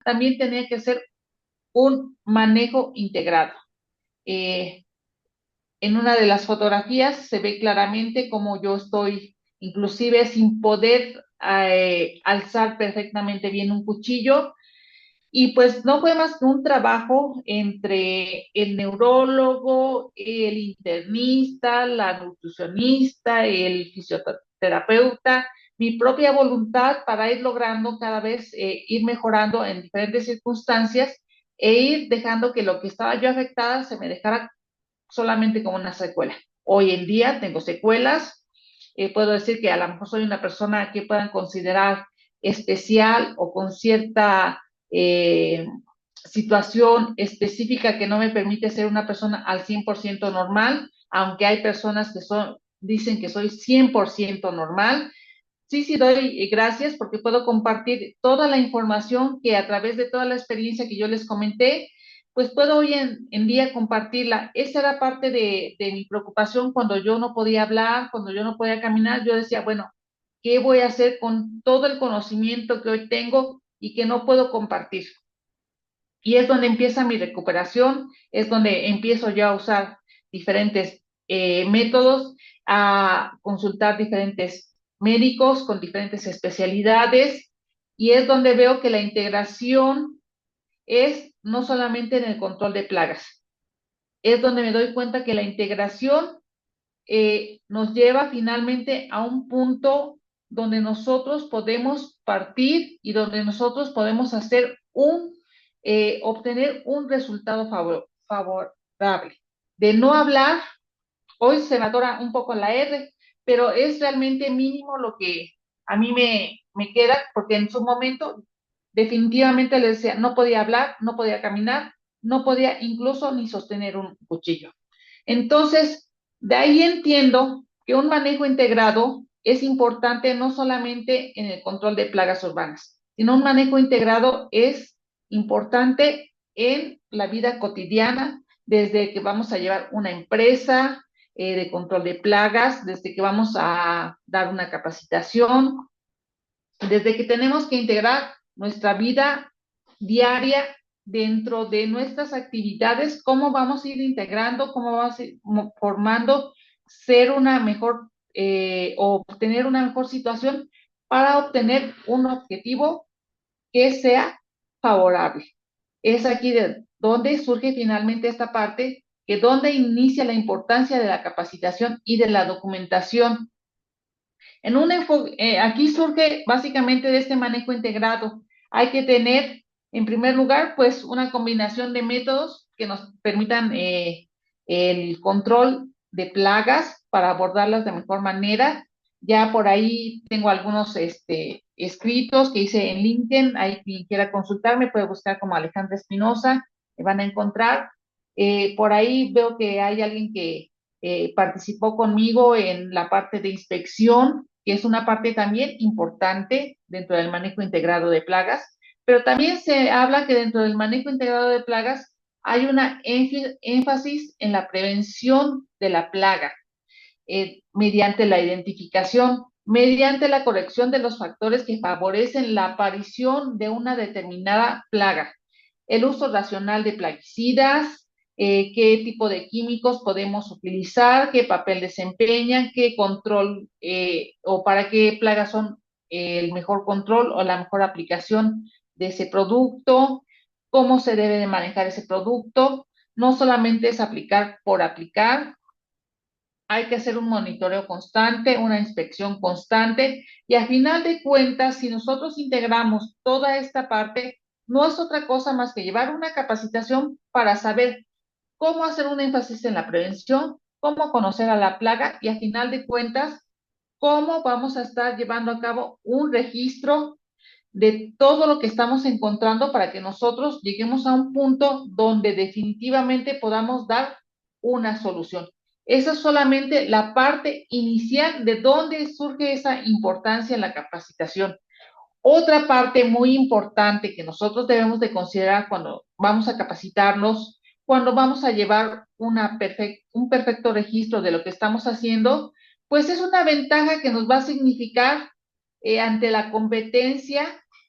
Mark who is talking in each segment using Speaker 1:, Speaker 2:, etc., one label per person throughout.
Speaker 1: también tenía que ser un manejo integrado. Eh, en una de las fotografías se ve claramente cómo yo estoy, inclusive sin poder alzar perfectamente bien un cuchillo, y pues no fue más que un trabajo entre el neurólogo, el internista, la nutricionista, el fisioterapeuta, mi propia voluntad para ir logrando cada vez ir mejorando en diferentes circunstancias e ir dejando que lo que estaba yo afectada se me dejara solamente como una secuela. Hoy en día tengo secuelas, puedo decir que a lo mejor soy una persona que puedan considerar especial o con cierta eh, situación específica que no me permite ser una persona al 100% normal, aunque hay personas que dicen que soy 100% normal. Sí, sí, doy gracias porque puedo compartir toda la información que a través de toda la experiencia que yo les comenté, pues puedo hoy en día compartirla. Esa era parte de mi preocupación cuando yo no podía hablar, cuando yo no podía caminar. Yo decía, bueno, ¿qué voy a hacer con todo el conocimiento que hoy tengo y que no puedo compartir? Y es donde empieza mi recuperación, es donde empiezo ya a usar diferentes métodos, a consultar diferentes médicos con diferentes especialidades, y es donde veo que la integración es no solamente en el control de plagas, es donde me doy cuenta que la integración nos lleva finalmente a un punto donde nosotros podemos partir y donde nosotros podemos hacer obtener un resultado favorable. De no hablar, hoy se me atora un poco la R, pero es realmente mínimo lo que a mí me queda, porque en su momento definitivamente le decía, no podía hablar, no podía caminar, no podía incluso ni sostener un cuchillo. Entonces, de ahí entiendo que un manejo integrado es importante no solamente en el control de plagas urbanas, sino un manejo integrado es importante en la vida cotidiana, desde que vamos a llevar una empresa de control de plagas, desde que vamos a dar una capacitación, desde que tenemos que integrar nuestra vida diaria dentro de nuestras actividades, cómo vamos a ir integrando, cómo vamos a ir formando, ser una mejor o obtener una mejor situación para obtener un objetivo que sea favorable. Es aquí de donde surge finalmente esta parte, que donde inicia la importancia de la capacitación y de la documentación. Aquí surge básicamente de este manejo integrado. Hay que tener, en primer lugar, pues una combinación de métodos que nos permitan el control de plagas para abordarlas de mejor manera. Ya por ahí tengo algunos escritos que hice en LinkedIn. Ahí quien quiera consultarme puede buscar como Alejandra Espinosa, me van a encontrar. Por ahí veo que hay alguien que participó conmigo en la parte de inspección, que es una parte también importante dentro del manejo integrado de plagas, pero también se habla que dentro del manejo integrado de plagas hay una énfasis en la prevención de la plaga mediante la identificación, mediante la corrección de los factores que favorecen la aparición de una determinada plaga, el uso racional de plaguicidas, qué tipo de químicos podemos utilizar, qué papel desempeñan, qué control o para qué plagas son el mejor control o la mejor aplicación de ese producto, cómo se debe de manejar ese producto. No solamente es aplicar por aplicar, hay que hacer un monitoreo constante, una inspección constante, y al final de cuentas, si nosotros integramos toda esta parte, no es otra cosa más que llevar una capacitación para saber cómo hacer un énfasis en la prevención, cómo conocer a la plaga y al final de cuentas, cómo vamos a estar llevando a cabo un registro de todo lo que estamos encontrando para que nosotros lleguemos a un punto donde definitivamente podamos dar una solución. Esa es solamente la parte inicial de dónde surge esa importancia en la capacitación. Otra parte muy importante que nosotros debemos de considerar cuando vamos a capacitarnos, cuando vamos a llevar un perfecto registro de lo que estamos haciendo, pues es una ventaja que nos va a significar ante la competencia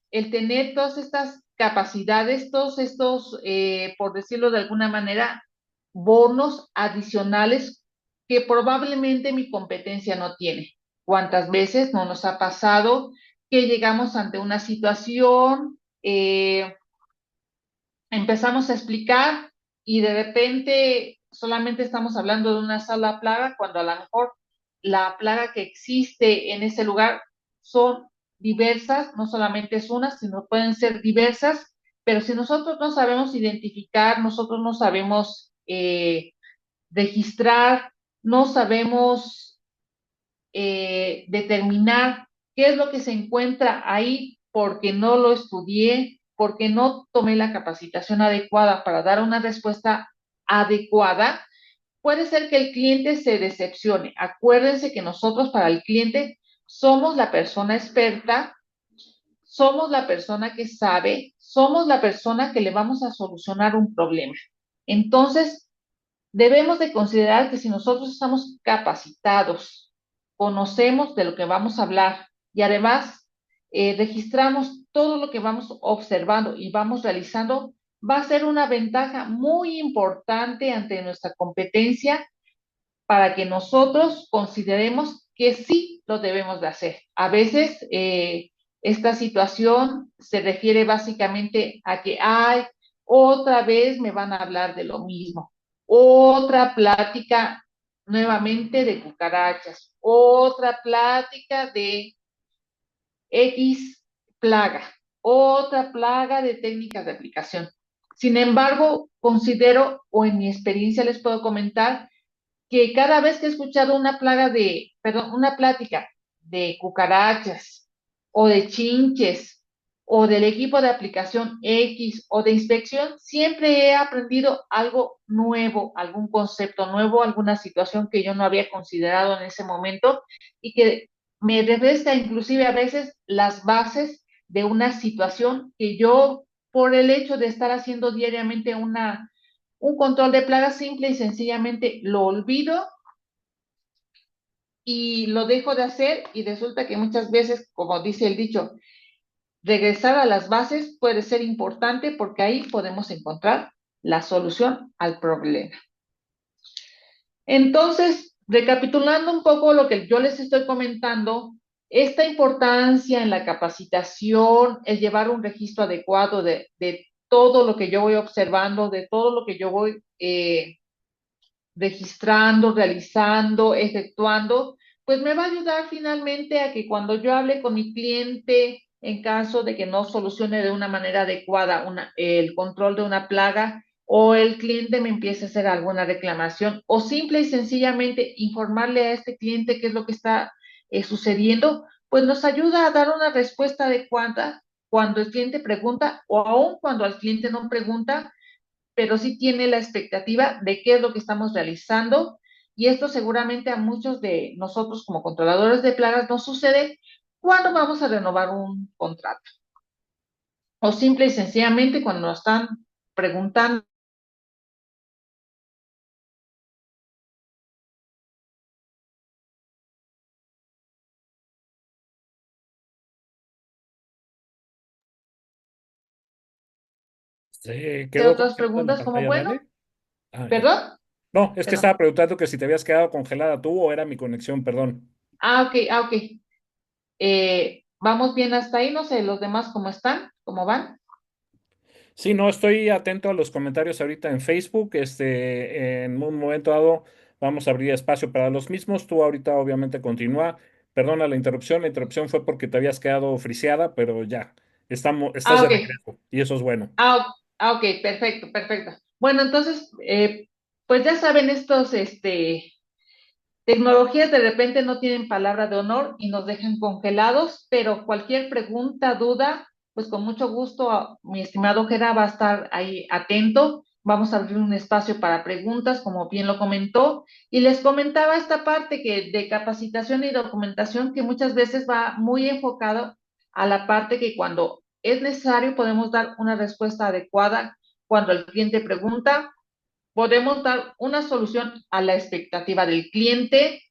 Speaker 1: el tener todas estas capacidades, todos estos, por decirlo de alguna manera, bonos adicionales que probablemente mi competencia no tiene. ¿Cuántas veces no nos ha pasado que llegamos ante una situación, empezamos a explicar y de repente solamente estamos hablando de una sola plaga cuando a lo mejor la plaga que existe en ese lugar son diversas, no solamente es una, sino pueden ser diversas, pero si nosotros no sabemos identificar, nosotros no sabemos registrar, no sabemos determinar qué es lo que se encuentra ahí porque no lo estudié, porque no tomé la capacitación adecuada para dar una respuesta adecuada, puede ser que el cliente se decepcione. Acuérdense que nosotros para el cliente somos la persona experta, somos la persona que sabe, somos la persona que le vamos a solucionar un problema. Entonces, debemos de considerar que si nosotros estamos capacitados, conocemos de lo que vamos a hablar y además registramos todo lo que vamos observando y vamos realizando, va a ser una ventaja muy importante ante nuestra competencia para que nosotros consideremos que sí lo debemos de hacer. A veces esta situación se refiere básicamente a que, ay, otra vez me van a hablar de lo mismo, otra plática nuevamente de cucarachas, otra plática de X plaga, otra plaga de técnicas de aplicación. Sin embargo, considero, o en mi experiencia les puedo comentar, que cada vez que he escuchado una plática de cucarachas o de chinches o del equipo de aplicación X o de inspección, siempre he aprendido algo nuevo, algún concepto nuevo, alguna situación que yo no había considerado en ese momento y que me refresca inclusive a veces las bases de una situación que yo, por el hecho de estar haciendo diariamente un control de plagas simple y sencillamente lo olvido y lo dejo de hacer y resulta que muchas veces, como dice el dicho, regresar a las bases puede ser importante porque ahí podemos encontrar la solución al problema. Entonces, recapitulando un poco lo que yo les estoy comentando, esta importancia en la capacitación, el llevar un registro adecuado de todo lo que yo voy observando, de todo lo que yo voy registrando, realizando, efectuando, pues me va a ayudar finalmente a que cuando yo hable con mi cliente, en caso de que no solucione de una manera adecuada el control de una plaga o el cliente me empiece a hacer alguna reclamación o simple y sencillamente informarle a este cliente qué es lo que está sucediendo, pues nos ayuda a dar una respuesta adecuada cuando el cliente pregunta o aún cuando el cliente no pregunta, pero sí tiene la expectativa de qué es lo que estamos realizando y esto seguramente a muchos de nosotros como controladores de plagas nos sucede cuando vamos a renovar un contrato o simple y sencillamente cuando nos están preguntando.
Speaker 2: Se
Speaker 1: ¿Qué
Speaker 2: quedó
Speaker 1: otras
Speaker 2: congelada en la
Speaker 1: preguntas como,
Speaker 2: pantalla,
Speaker 1: bueno,
Speaker 2: ¿vale? Ah, ya.
Speaker 1: perdón,
Speaker 2: No, es que
Speaker 1: perdón?
Speaker 2: estaba preguntando que si te habías quedado congelada tú o era mi conexión, perdón.
Speaker 1: Ok. Vamos bien hasta ahí, no sé, los demás cómo están, cómo van.
Speaker 2: Sí, no, estoy atento a los comentarios ahorita en Facebook. En un momento dado vamos a abrir espacio para los mismos. Tú ahorita obviamente continúa. Perdona la interrupción fue porque te habías quedado friseada, pero ya, estás de
Speaker 1: Ok,
Speaker 2: regreso y eso es bueno.
Speaker 1: ok, perfecto, perfecto. Bueno, entonces, pues ya saben, estos, tecnologías de repente no tienen palabra de honor y nos dejan congelados, pero cualquier pregunta, duda, pues con mucho gusto, mi estimado Gera va a estar ahí atento. Vamos a abrir un espacio para preguntas, como bien lo comentó, y les comentaba esta parte que de capacitación y documentación que muchas veces va muy enfocado a la parte que cuando es necesario podemos dar una respuesta adecuada cuando el cliente pregunta, podemos dar una solución a la expectativa del cliente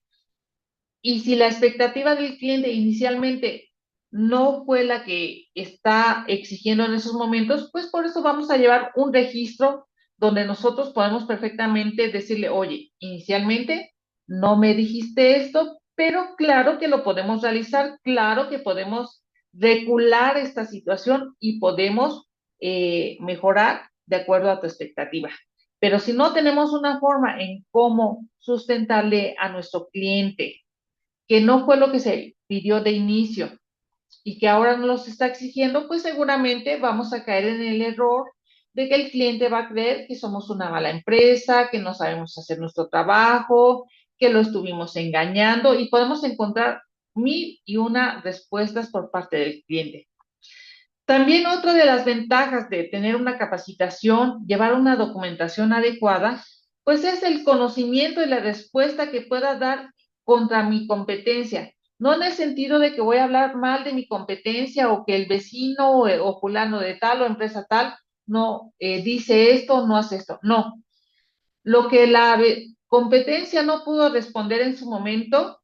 Speaker 1: y si la expectativa del cliente inicialmente no fue la que está exigiendo en esos momentos, pues por eso vamos a llevar un registro donde nosotros podemos perfectamente decirle, oye, inicialmente no me dijiste esto, pero claro que lo podemos realizar, claro que podemos regular esta situación y podemos mejorar de acuerdo a tu expectativa. Pero si no tenemos una forma en cómo sustentarle a nuestro cliente, que no fue lo que se pidió de inicio, y que ahora nos los está exigiendo, pues seguramente vamos a caer en el error de que el cliente va a creer que somos una mala empresa, que no sabemos hacer nuestro trabajo, que lo estuvimos engañando y podemos encontrar mil y una respuestas por parte del cliente. También otra de las ventajas de tener una capacitación, llevar una documentación adecuada, pues es el conocimiento y la respuesta que pueda dar contra mi competencia. No en el sentido de que voy a hablar mal de mi competencia o que el vecino o fulano de tal o empresa tal no dice esto, no hace esto. No, lo que la competencia no pudo responder en su momento,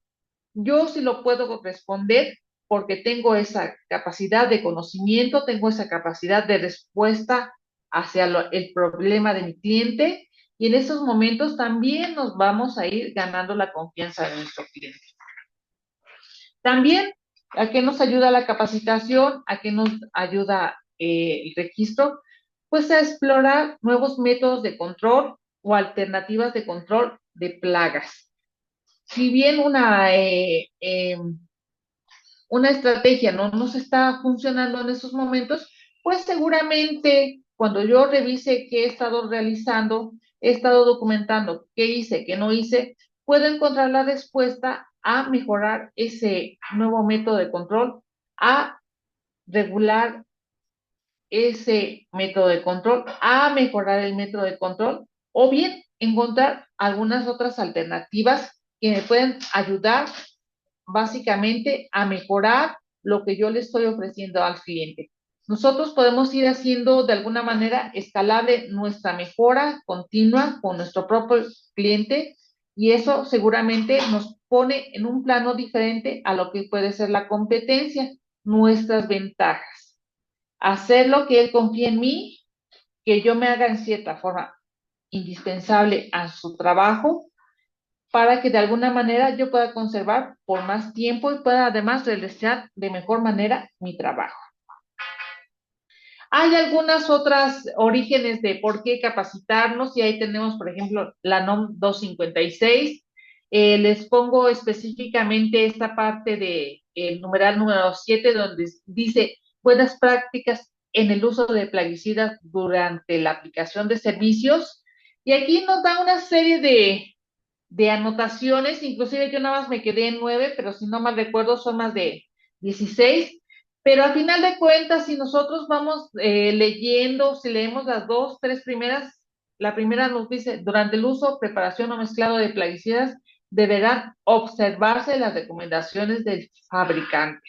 Speaker 1: yo sí lo puedo responder porque tengo esa capacidad de conocimiento, tengo esa capacidad de respuesta hacia el problema de mi cliente y en esos momentos también nos vamos a ir ganando la confianza de nuestro cliente. También, ¿a qué nos ayuda la capacitación? ¿A qué nos ayuda el registro? Pues a explorar nuevos métodos de control o alternativas de control de plagas. Si bien una estrategia no nos está funcionando en esos momentos, pues seguramente cuando yo revise qué he estado realizando, he estado documentando qué hice, qué no hice, puedo encontrar la respuesta a mejorar ese nuevo método de control, a regular ese método de control, a mejorar el método de control, o bien encontrar algunas otras alternativas que me pueden ayudar básicamente a mejorar lo que yo le estoy ofreciendo al cliente. Nosotros podemos ir haciendo de alguna manera escalable nuestra mejora continua con nuestro propio cliente y eso seguramente nos pone en un plano diferente a lo que puede ser la competencia, nuestras ventajas. Hacer lo que él confíe en mí, que yo me haga en cierta forma indispensable a su trabajo para que de alguna manera yo pueda conservar por más tiempo y pueda además realizar de mejor manera mi trabajo. Hay algunas otras orígenes de por qué capacitarnos y ahí tenemos, por ejemplo, la NOM 256. Les pongo específicamente esta parte de el numeral número 7 donde dice buenas prácticas en el uso de plaguicidas durante la aplicación de servicios. Y aquí nos da una serie de anotaciones, inclusive yo nada más me quedé en 9, pero si no mal recuerdo son más de 16. Pero al final de cuentas, si nosotros vamos leyendo, si leemos las dos, tres primeras, la primera nos dice, durante el uso, preparación o mezclado de plaguicidas, deberán observarse las recomendaciones del fabricante.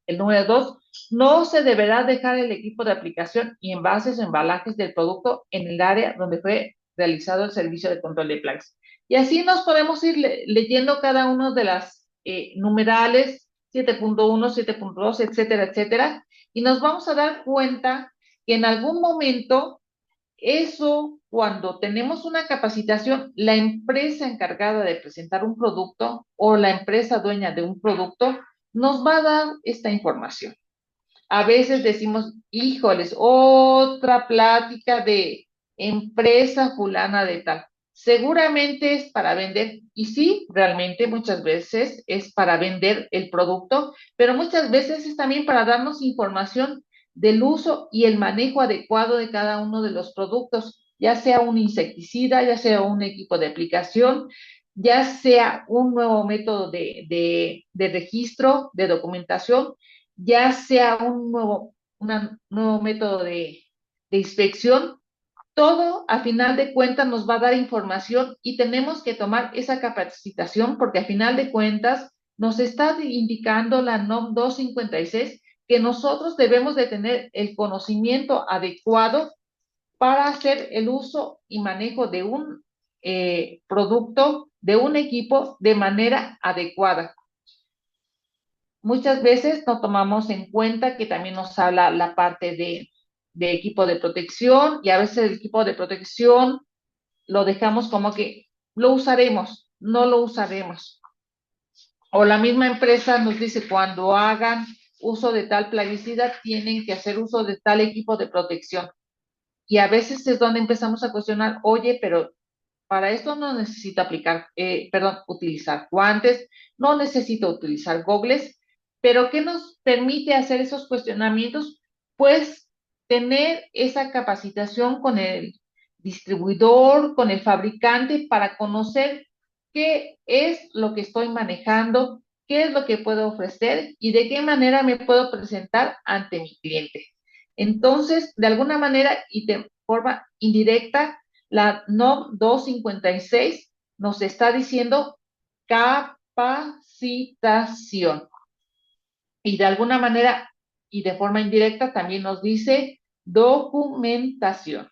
Speaker 1: El número 2, no se deberá dejar el equipo de aplicación y envases o embalajes del producto en el área donde fue realizado el servicio de control de plagas. Y así nos podemos ir leyendo cada uno de las numerales 7.1, 7.2, etcétera, etcétera, y nos vamos a dar cuenta que en algún momento eso, cuando tenemos una capacitación, la empresa encargada de presentar un producto o la empresa dueña de un producto nos va a dar esta información. A veces decimos, híjoles, otra plática de empresa fulana de tal. Seguramente es para vender, y sí, realmente muchas veces es para vender el producto, pero muchas veces es también para darnos información del uso y el manejo adecuado de cada uno de los productos, ya sea un insecticida, ya sea un equipo de aplicación, ya sea un nuevo método de registro, de documentación, ya sea un nuevo método de inspección, todo a final de cuentas nos va a dar información y tenemos que tomar esa capacitación porque a final de cuentas nos está indicando la NOM 256 que nosotros debemos de tener el conocimiento adecuado para hacer el uso y manejo de un producto, de un equipo de manera adecuada. Muchas veces no tomamos en cuenta que también nos habla la parte de equipo de protección y a veces el equipo de protección lo dejamos como que lo usaremos, no lo usaremos. O la misma empresa nos dice cuando hagan uso de tal plaguicida tienen que hacer uso de tal equipo de protección. Y a veces es donde empezamos a cuestionar, oye, pero para esto no necesito utilizar guantes, no necesito utilizar gogles, pero ¿qué nos permite hacer esos cuestionamientos? Pues tener esa capacitación con el distribuidor, con el fabricante, para conocer qué es lo que estoy manejando, qué es lo que puedo ofrecer y de qué manera me puedo presentar ante mi cliente. Entonces, de alguna manera y de forma indirecta, la NOM 256 nos está diciendo capacitación y de alguna manera y de forma indirecta también nos dice documentación.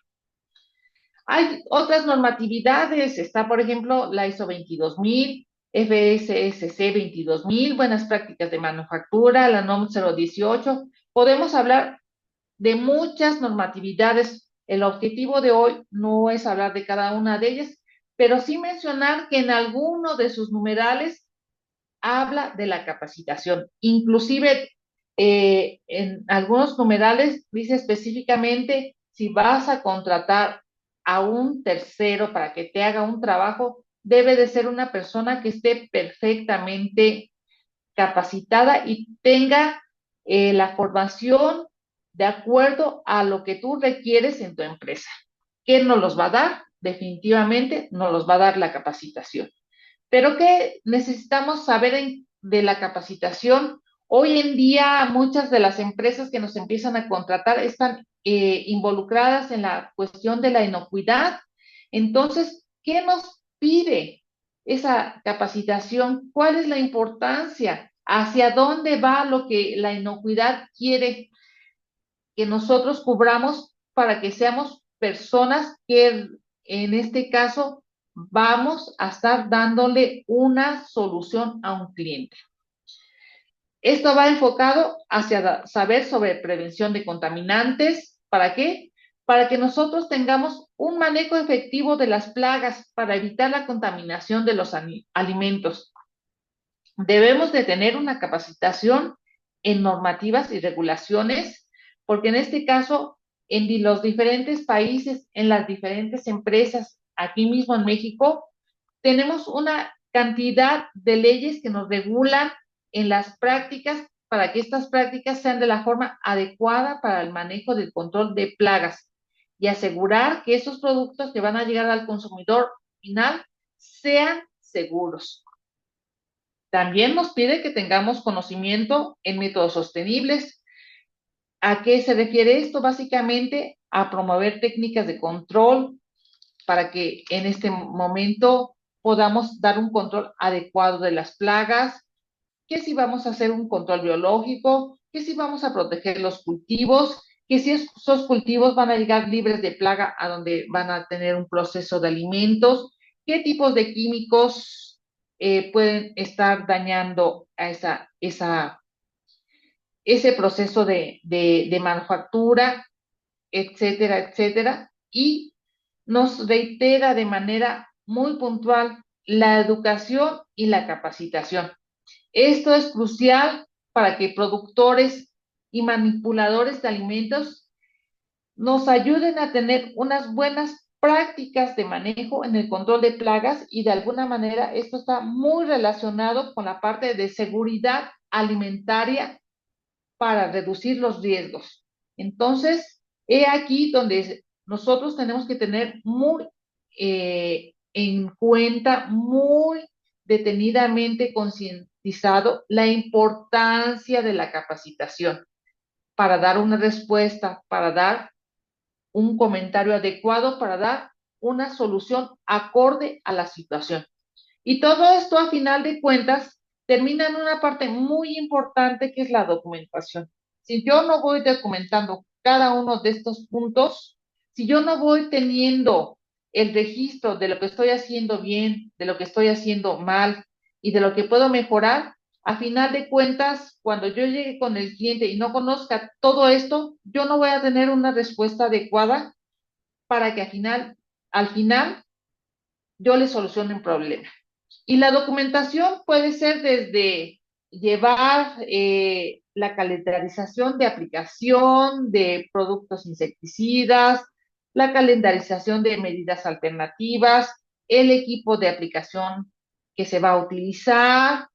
Speaker 1: Hay otras normatividades, está por ejemplo la ISO 22000, FSSC 22000, buenas prácticas de manufactura, la NOM 018. Podemos hablar de muchas normatividades. El objetivo de hoy no es hablar de cada una de ellas, pero sí mencionar que en alguno de sus numerales habla de la capacitación. Inclusive en algunos numerales dice específicamente si vas a contratar a un tercero para que te haga un trabajo, debe de ser una persona que esté perfectamente capacitada y tenga la formación de acuerdo a lo que tú requieres en tu empresa. ¿Qué nos los va a dar? Definitivamente nos los va a dar la capacitación. Pero ¿qué necesitamos saber de la capacitación? Hoy en día muchas de las empresas que nos empiezan a contratar están involucradas en la cuestión de la inocuidad. Entonces, ¿qué nos pide esa capacitación? ¿Cuál es la importancia? ¿Hacia dónde va lo que la inocuidad quiere que nosotros cubramos para que seamos personas que en este caso vamos a estar dándole una solución a un cliente? Esto va enfocado hacia saber sobre prevención de contaminantes. ¿Para qué? Para que nosotros tengamos un manejo efectivo de las plagas para evitar la contaminación de los alimentos. Debemos de tener una capacitación en normativas y regulaciones, porque en este caso, en los diferentes países, en las diferentes empresas, aquí mismo en México, tenemos una cantidad de leyes que nos regulan en las prácticas para que estas prácticas sean de la forma adecuada para el manejo del control de plagas y asegurar que esos productos que van a llegar al consumidor final sean seguros. También nos pide que tengamos conocimiento en métodos sostenibles. ¿A qué se refiere esto? Básicamente a promover técnicas de control para que en este momento podamos dar un control adecuado de las plagas, que si vamos a hacer un control biológico, que si vamos a proteger los cultivos, que si esos cultivos van a llegar libres de plaga a donde van a tener un proceso de alimentos, qué tipos de químicos pueden estar dañando a ese proceso de manufactura, etcétera, etcétera. Y nos reitera de manera muy puntual la educación y la capacitación. Esto es crucial para que productores y manipuladores de alimentos nos ayuden a tener unas buenas prácticas de manejo en el control de plagas y de alguna manera esto está muy relacionado con la parte de seguridad alimentaria para reducir los riesgos. Entonces, he aquí donde nosotros tenemos que tener muy en cuenta, muy detenidamente concientizado la importancia de la capacitación para dar una respuesta, para dar un comentario adecuado, para dar una solución acorde a la situación. Y todo esto, a final de cuentas, termina en una parte muy importante que es la documentación. Si yo no voy documentando cada uno de estos puntos, si yo no voy teniendo el registro de lo que estoy haciendo bien, de lo que estoy haciendo mal y de lo que puedo mejorar, A final de cuentas, cuando yo llegue con el cliente y no conozca todo esto, yo no voy a tener una respuesta adecuada para que al final yo le solucione un problema. Y la documentación puede ser desde llevar la calendarización de aplicación de productos insecticidas, la calendarización de medidas alternativas, el equipo de aplicación que se va a utilizar,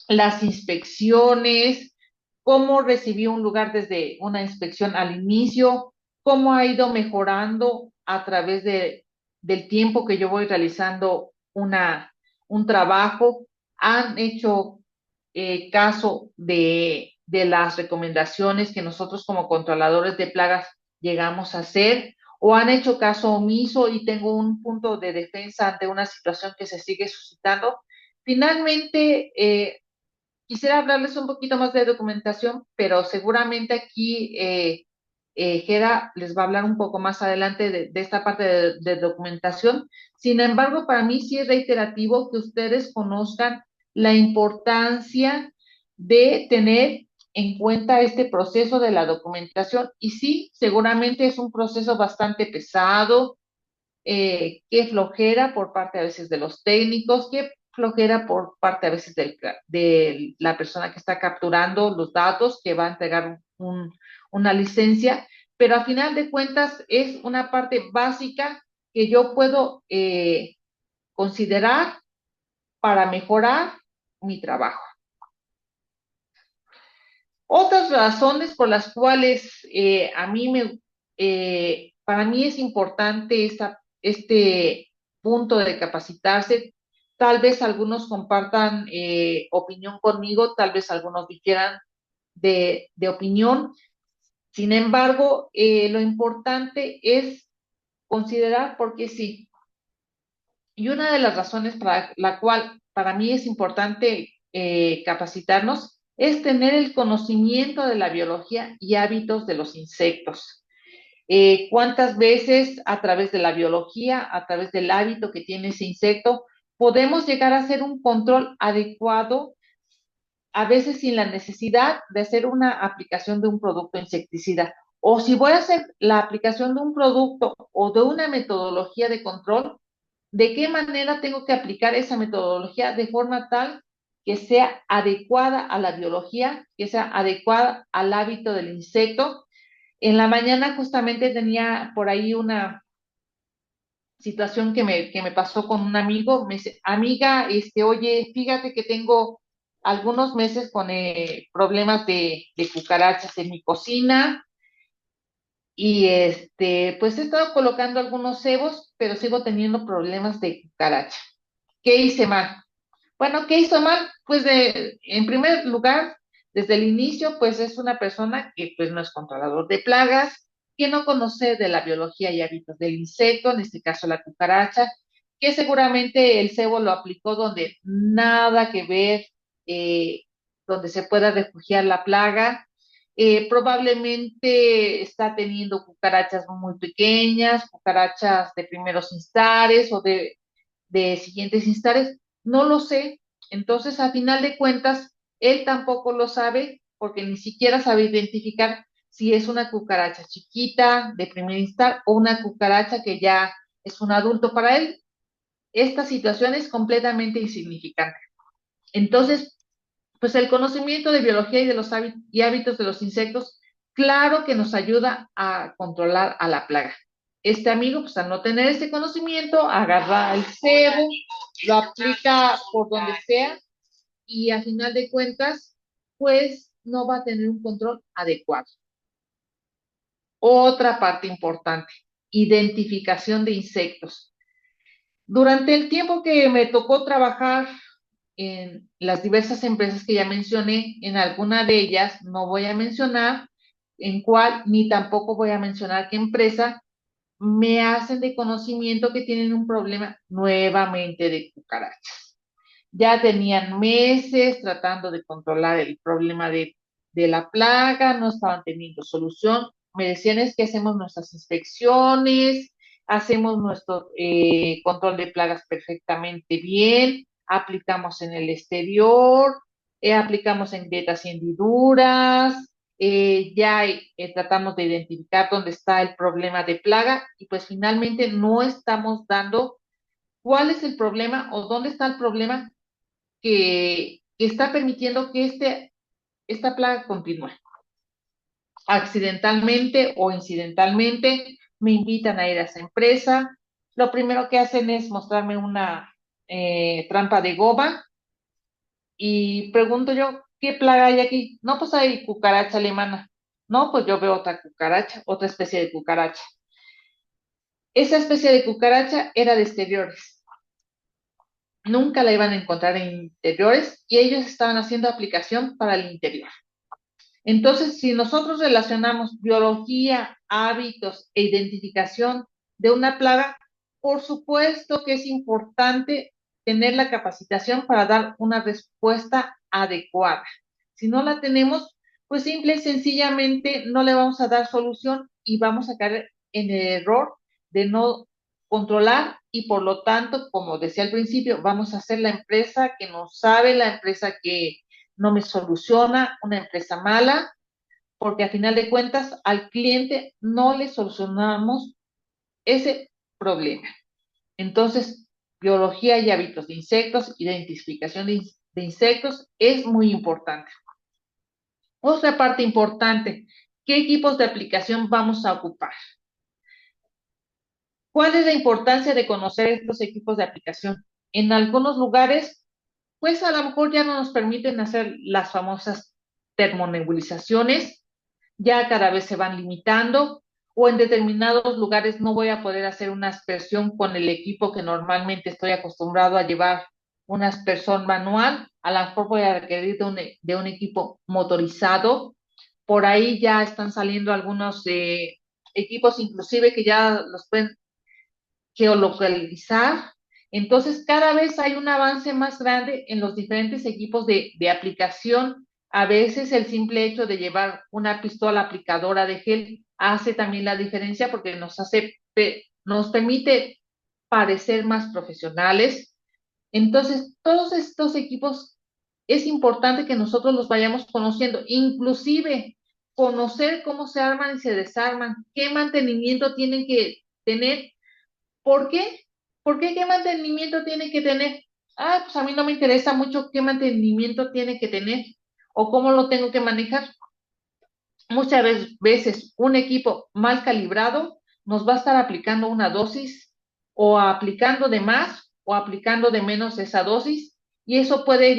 Speaker 1: las inspecciones, cómo recibió un lugar desde una inspección al inicio, cómo ha ido mejorando a través del tiempo que yo voy realizando un trabajo, han hecho caso de las recomendaciones que nosotros como controladores de plagas llegamos a hacer, o han hecho caso omiso y tengo un punto de defensa ante una situación que se sigue suscitando. Finalmente, quisiera hablarles un poquito más de documentación, pero seguramente aquí Gera les va a hablar un poco más adelante de esta parte de documentación. Sin embargo, para mí sí es reiterativo que ustedes conozcan la importancia de tener en cuenta este proceso de la documentación. Y sí, seguramente es un proceso bastante pesado, qué flojera por parte a veces de los técnicos, qué flojera por parte a veces de la persona que está capturando los datos, que va a entregar una licencia, pero a final de cuentas es una parte básica que yo puedo considerar para mejorar mi trabajo. Otras razones por las cuales para mí es importante este punto de capacitarse. Tal vez algunos compartan opinión conmigo, tal vez algunos difieran de opinión. Sin embargo, lo importante es considerar por qué sí. Y una de las razones para la cual para mí es importante capacitarnos es tener el conocimiento de la biología y hábitos de los insectos. ¿Cuántas veces a través de la biología, a través del hábito que tiene ese insecto, podemos llegar a hacer un control adecuado, a veces sin la necesidad de hacer una aplicación de un producto insecticida? O si voy a hacer la aplicación de un producto o de una metodología de control, ¿de qué manera tengo que aplicar esa metodología de forma tal que sea adecuada a la biología, que sea adecuada al hábito del insecto? En la mañana justamente tenía por ahí una situación que me pasó con un amigo. Me dice, amiga, oye, fíjate que tengo algunos meses con problemas de cucarachas en mi cocina y pues he estado colocando algunos cebos, pero sigo teniendo problemas de cucaracha. ¿Qué hice mal? Bueno, ¿qué hizo mal? Pues en primer lugar, desde el inicio, pues es una persona que pues no es controlador de plagas, que no conoce de la biología y hábitos del insecto, en este caso la cucaracha, que seguramente el cebo lo aplicó donde nada que ver, eh, donde se pueda refugiar la plaga. Probablemente está teniendo cucarachas muy pequeñas, cucarachas de primeros instares o de siguientes instares, no lo sé. Entonces, a final de cuentas, él tampoco lo sabe porque ni siquiera sabe identificar si es una cucaracha chiquita de primer instar o una cucaracha que ya es un adulto. Para él, esta situación es completamente insignificante. Entonces, pues el conocimiento de biología y de los hábitos de los insectos, claro que nos ayuda a controlar a la plaga. Este amigo, pues al no tener ese conocimiento, agarra el cebo, lo aplica por donde sea y a final de cuentas, pues no va a tener un control adecuado. Otra parte importante, identificación de insectos. Durante el tiempo que me tocó trabajar en las diversas empresas que ya mencioné, en alguna de ellas no voy a mencionar en cuál, ni tampoco voy a mencionar qué empresa, me hacen de conocimiento que tienen un problema nuevamente de cucarachas. Ya tenían meses tratando de controlar el problema de la plaga, no estaban teniendo solución. Me decían es que hacemos nuestras inspecciones, hacemos nuestro control de plagas perfectamente bien, aplicamos en el exterior, aplicamos en grietas y hendiduras, ya tratamos de identificar dónde está el problema de plaga y pues finalmente no estamos dando cuál es el problema o dónde está el problema que está permitiendo que esta plaga continúe. Accidentalmente o incidentalmente me invitan a ir a esa empresa. Lo primero que hacen es mostrarme una trampa de goma y pregunto yo, ¿qué plaga hay aquí? No, pues hay cucaracha alemana. No, pues yo veo otra cucaracha, otra especie de cucaracha. Esa especie de cucaracha era de exteriores. Nunca la iban a encontrar en interiores y ellos estaban haciendo aplicación para el interior. Entonces, si nosotros relacionamos biología, hábitos e identificación de una plaga, por supuesto que es importante tener la capacitación para dar una respuesta adecuada. Si no la tenemos, pues simple y sencillamente no le vamos a dar solución y vamos a caer en el error de no controlar y por lo tanto, como decía al principio, vamos a ser la empresa que no sabe, la empresa que no me soluciona, una empresa mala, porque a final de cuentas al cliente no le solucionamos ese problema. Entonces, biología y hábitos de insectos, identificación de insectos es muy importante. Otra parte importante, ¿qué equipos de aplicación vamos a ocupar? ¿Cuál es la importancia de conocer estos equipos de aplicación? En algunos lugares, pues a lo mejor ya no nos permiten hacer las famosas termonebulizaciones, ya cada vez se van limitando, o en determinados lugares no voy a poder hacer una aspersión con el equipo que normalmente estoy acostumbrado a llevar una aspersión manual, a lo mejor voy a requerir de un equipo motorizado. Por ahí ya están saliendo algunos equipos inclusive que ya los pueden geolocalizar. Entonces, cada vez hay un avance más grande en los diferentes equipos de aplicación. A veces el simple hecho de llevar una pistola aplicadora de gel hace también la diferencia porque nos permite parecer más profesionales. Entonces, todos estos equipos es importante que nosotros los vayamos conociendo, inclusive conocer cómo se arman y se desarman, qué mantenimiento tienen que tener. ¿Por qué? ¿Por qué qué mantenimiento tiene que tener? Ah, pues a mí no me interesa mucho qué mantenimiento tiene que tener o cómo lo tengo que manejar. Muchas veces un equipo mal calibrado nos va a estar aplicando una dosis o aplicando de más o aplicando de menos esa dosis y eso puede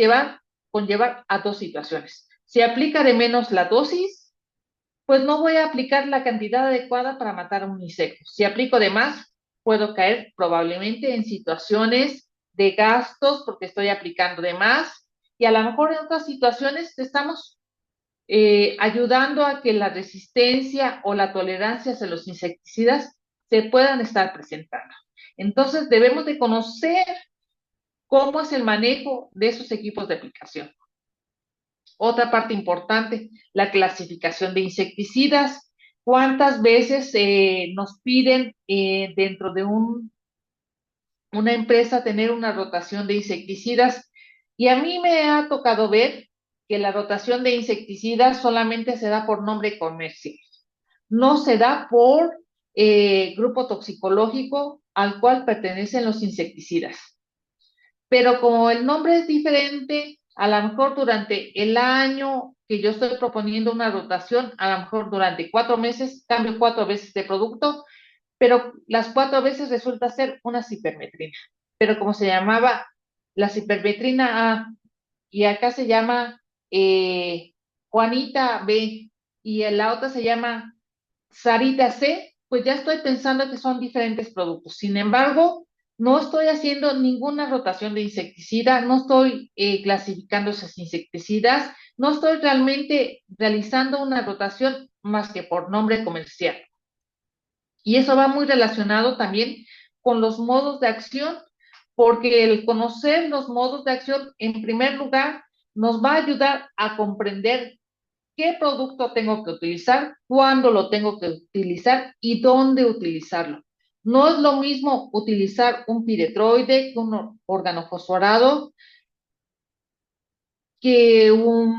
Speaker 1: conllevar a dos situaciones. Si aplica de menos la dosis, pues no voy a aplicar la cantidad adecuada para matar a un insecto. Si aplico de más, puedo caer probablemente en situaciones de gastos porque estoy aplicando de más y a lo mejor en otras situaciones estamos ayudando a que la resistencia o la tolerancia hacia los insecticidas se puedan estar presentando. Entonces debemos de conocer cómo es el manejo de esos equipos de aplicación. Otra parte importante, la clasificación de insecticidas. ¿Cuántas veces nos piden dentro de una empresa tener una rotación de insecticidas? Y a mí me ha tocado ver que la rotación de insecticidas solamente se da por nombre comercial, no se da por grupo toxicológico al cual pertenecen los insecticidas. Pero como el nombre es diferente, a lo mejor durante el año que yo estoy proponiendo una rotación, a lo mejor durante 4 meses cambio 4 veces de producto, pero las 4 veces resulta ser una cipermetrina. Pero como se llamaba la cipermetrina A y acá se llama Juanita B y en la otra se llama Sarita C, pues ya estoy pensando que son diferentes productos. Sin embargo, no estoy haciendo ninguna rotación de insecticida, no estoy clasificando esos insecticidas, no estoy realmente realizando una rotación más que por nombre comercial. Y eso va muy relacionado también con los modos de acción, porque el conocer los modos de acción, en primer lugar, nos va a ayudar a comprender qué producto tengo que utilizar, cuándo lo tengo que utilizar y dónde utilizarlo. No es lo mismo utilizar un piretroide que un organofosforado que un,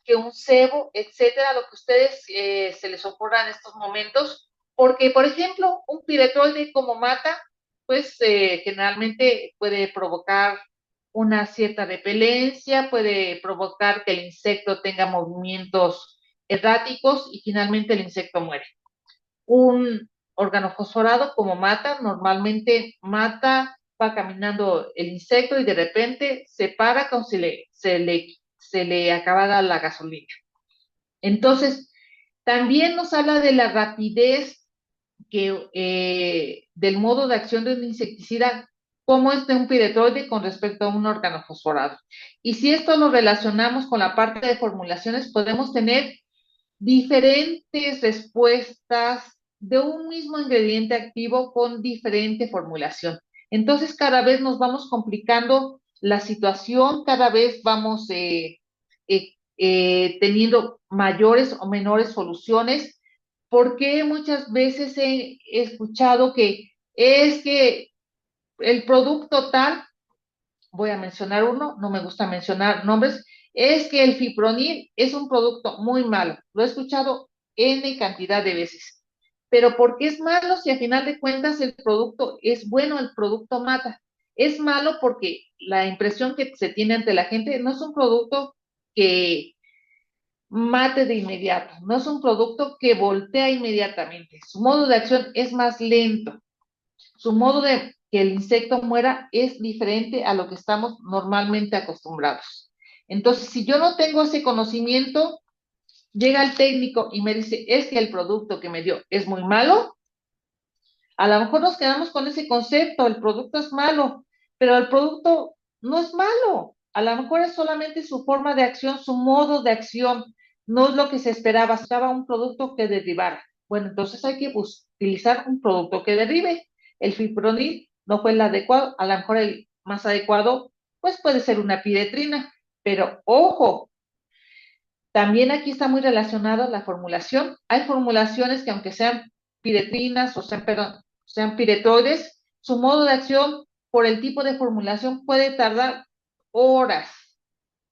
Speaker 1: que un cebo, etcétera, lo que a ustedes se les ocurra en estos momentos, porque, por ejemplo, un piretroide como mata, pues generalmente puede provocar una cierta repelencia, puede provocar que el insecto tenga movimientos erráticos y finalmente el insecto muere. Un órgano fosforado como mata, normalmente mata, va caminando el insecto y de repente se para como si se le acabara la gasolina. Entonces, también nos habla de la rapidez del modo de acción de un insecticida, como es de un piretroide con respecto a un órgano fosforado. Y si esto lo relacionamos con la parte de formulaciones, podemos tener diferentes respuestas de un mismo ingrediente activo con diferente formulación. Entonces, cada vez nos vamos complicando la situación, cada vez vamos teniendo mayores o menores soluciones, porque muchas veces he escuchado que es que el producto tal, voy a mencionar uno, no me gusta mencionar nombres, es que el fipronil es un producto muy malo. Lo he escuchado N cantidad de veces. Pero ¿por qué es malo si a final de cuentas el producto es bueno, el producto mata? Es malo porque la impresión que se tiene ante la gente no es un producto que mate de inmediato, no es un producto que voltea inmediatamente. Su modo de acción es más lento, su modo de que el insecto muera es diferente a lo que estamos normalmente acostumbrados. Entonces, si yo no tengo ese conocimiento, llega el técnico y me dice, es que el producto que me dio es muy malo, a lo mejor nos quedamos con ese concepto, el producto es malo, pero el producto no es malo, a lo mejor es solamente su forma de acción, su modo de acción, no es lo que se esperaba, estaba un producto que derribara. Bueno, entonces hay que utilizar un producto que derribe. El fipronil no fue el adecuado, a lo mejor el más adecuado, pues puede ser una piretrina, pero ojo, también aquí está muy relacionado la formulación. Hay formulaciones que aunque sean piretrinas o sean, perdón, sean piretoides, su modo de acción por el tipo de formulación puede tardar horas,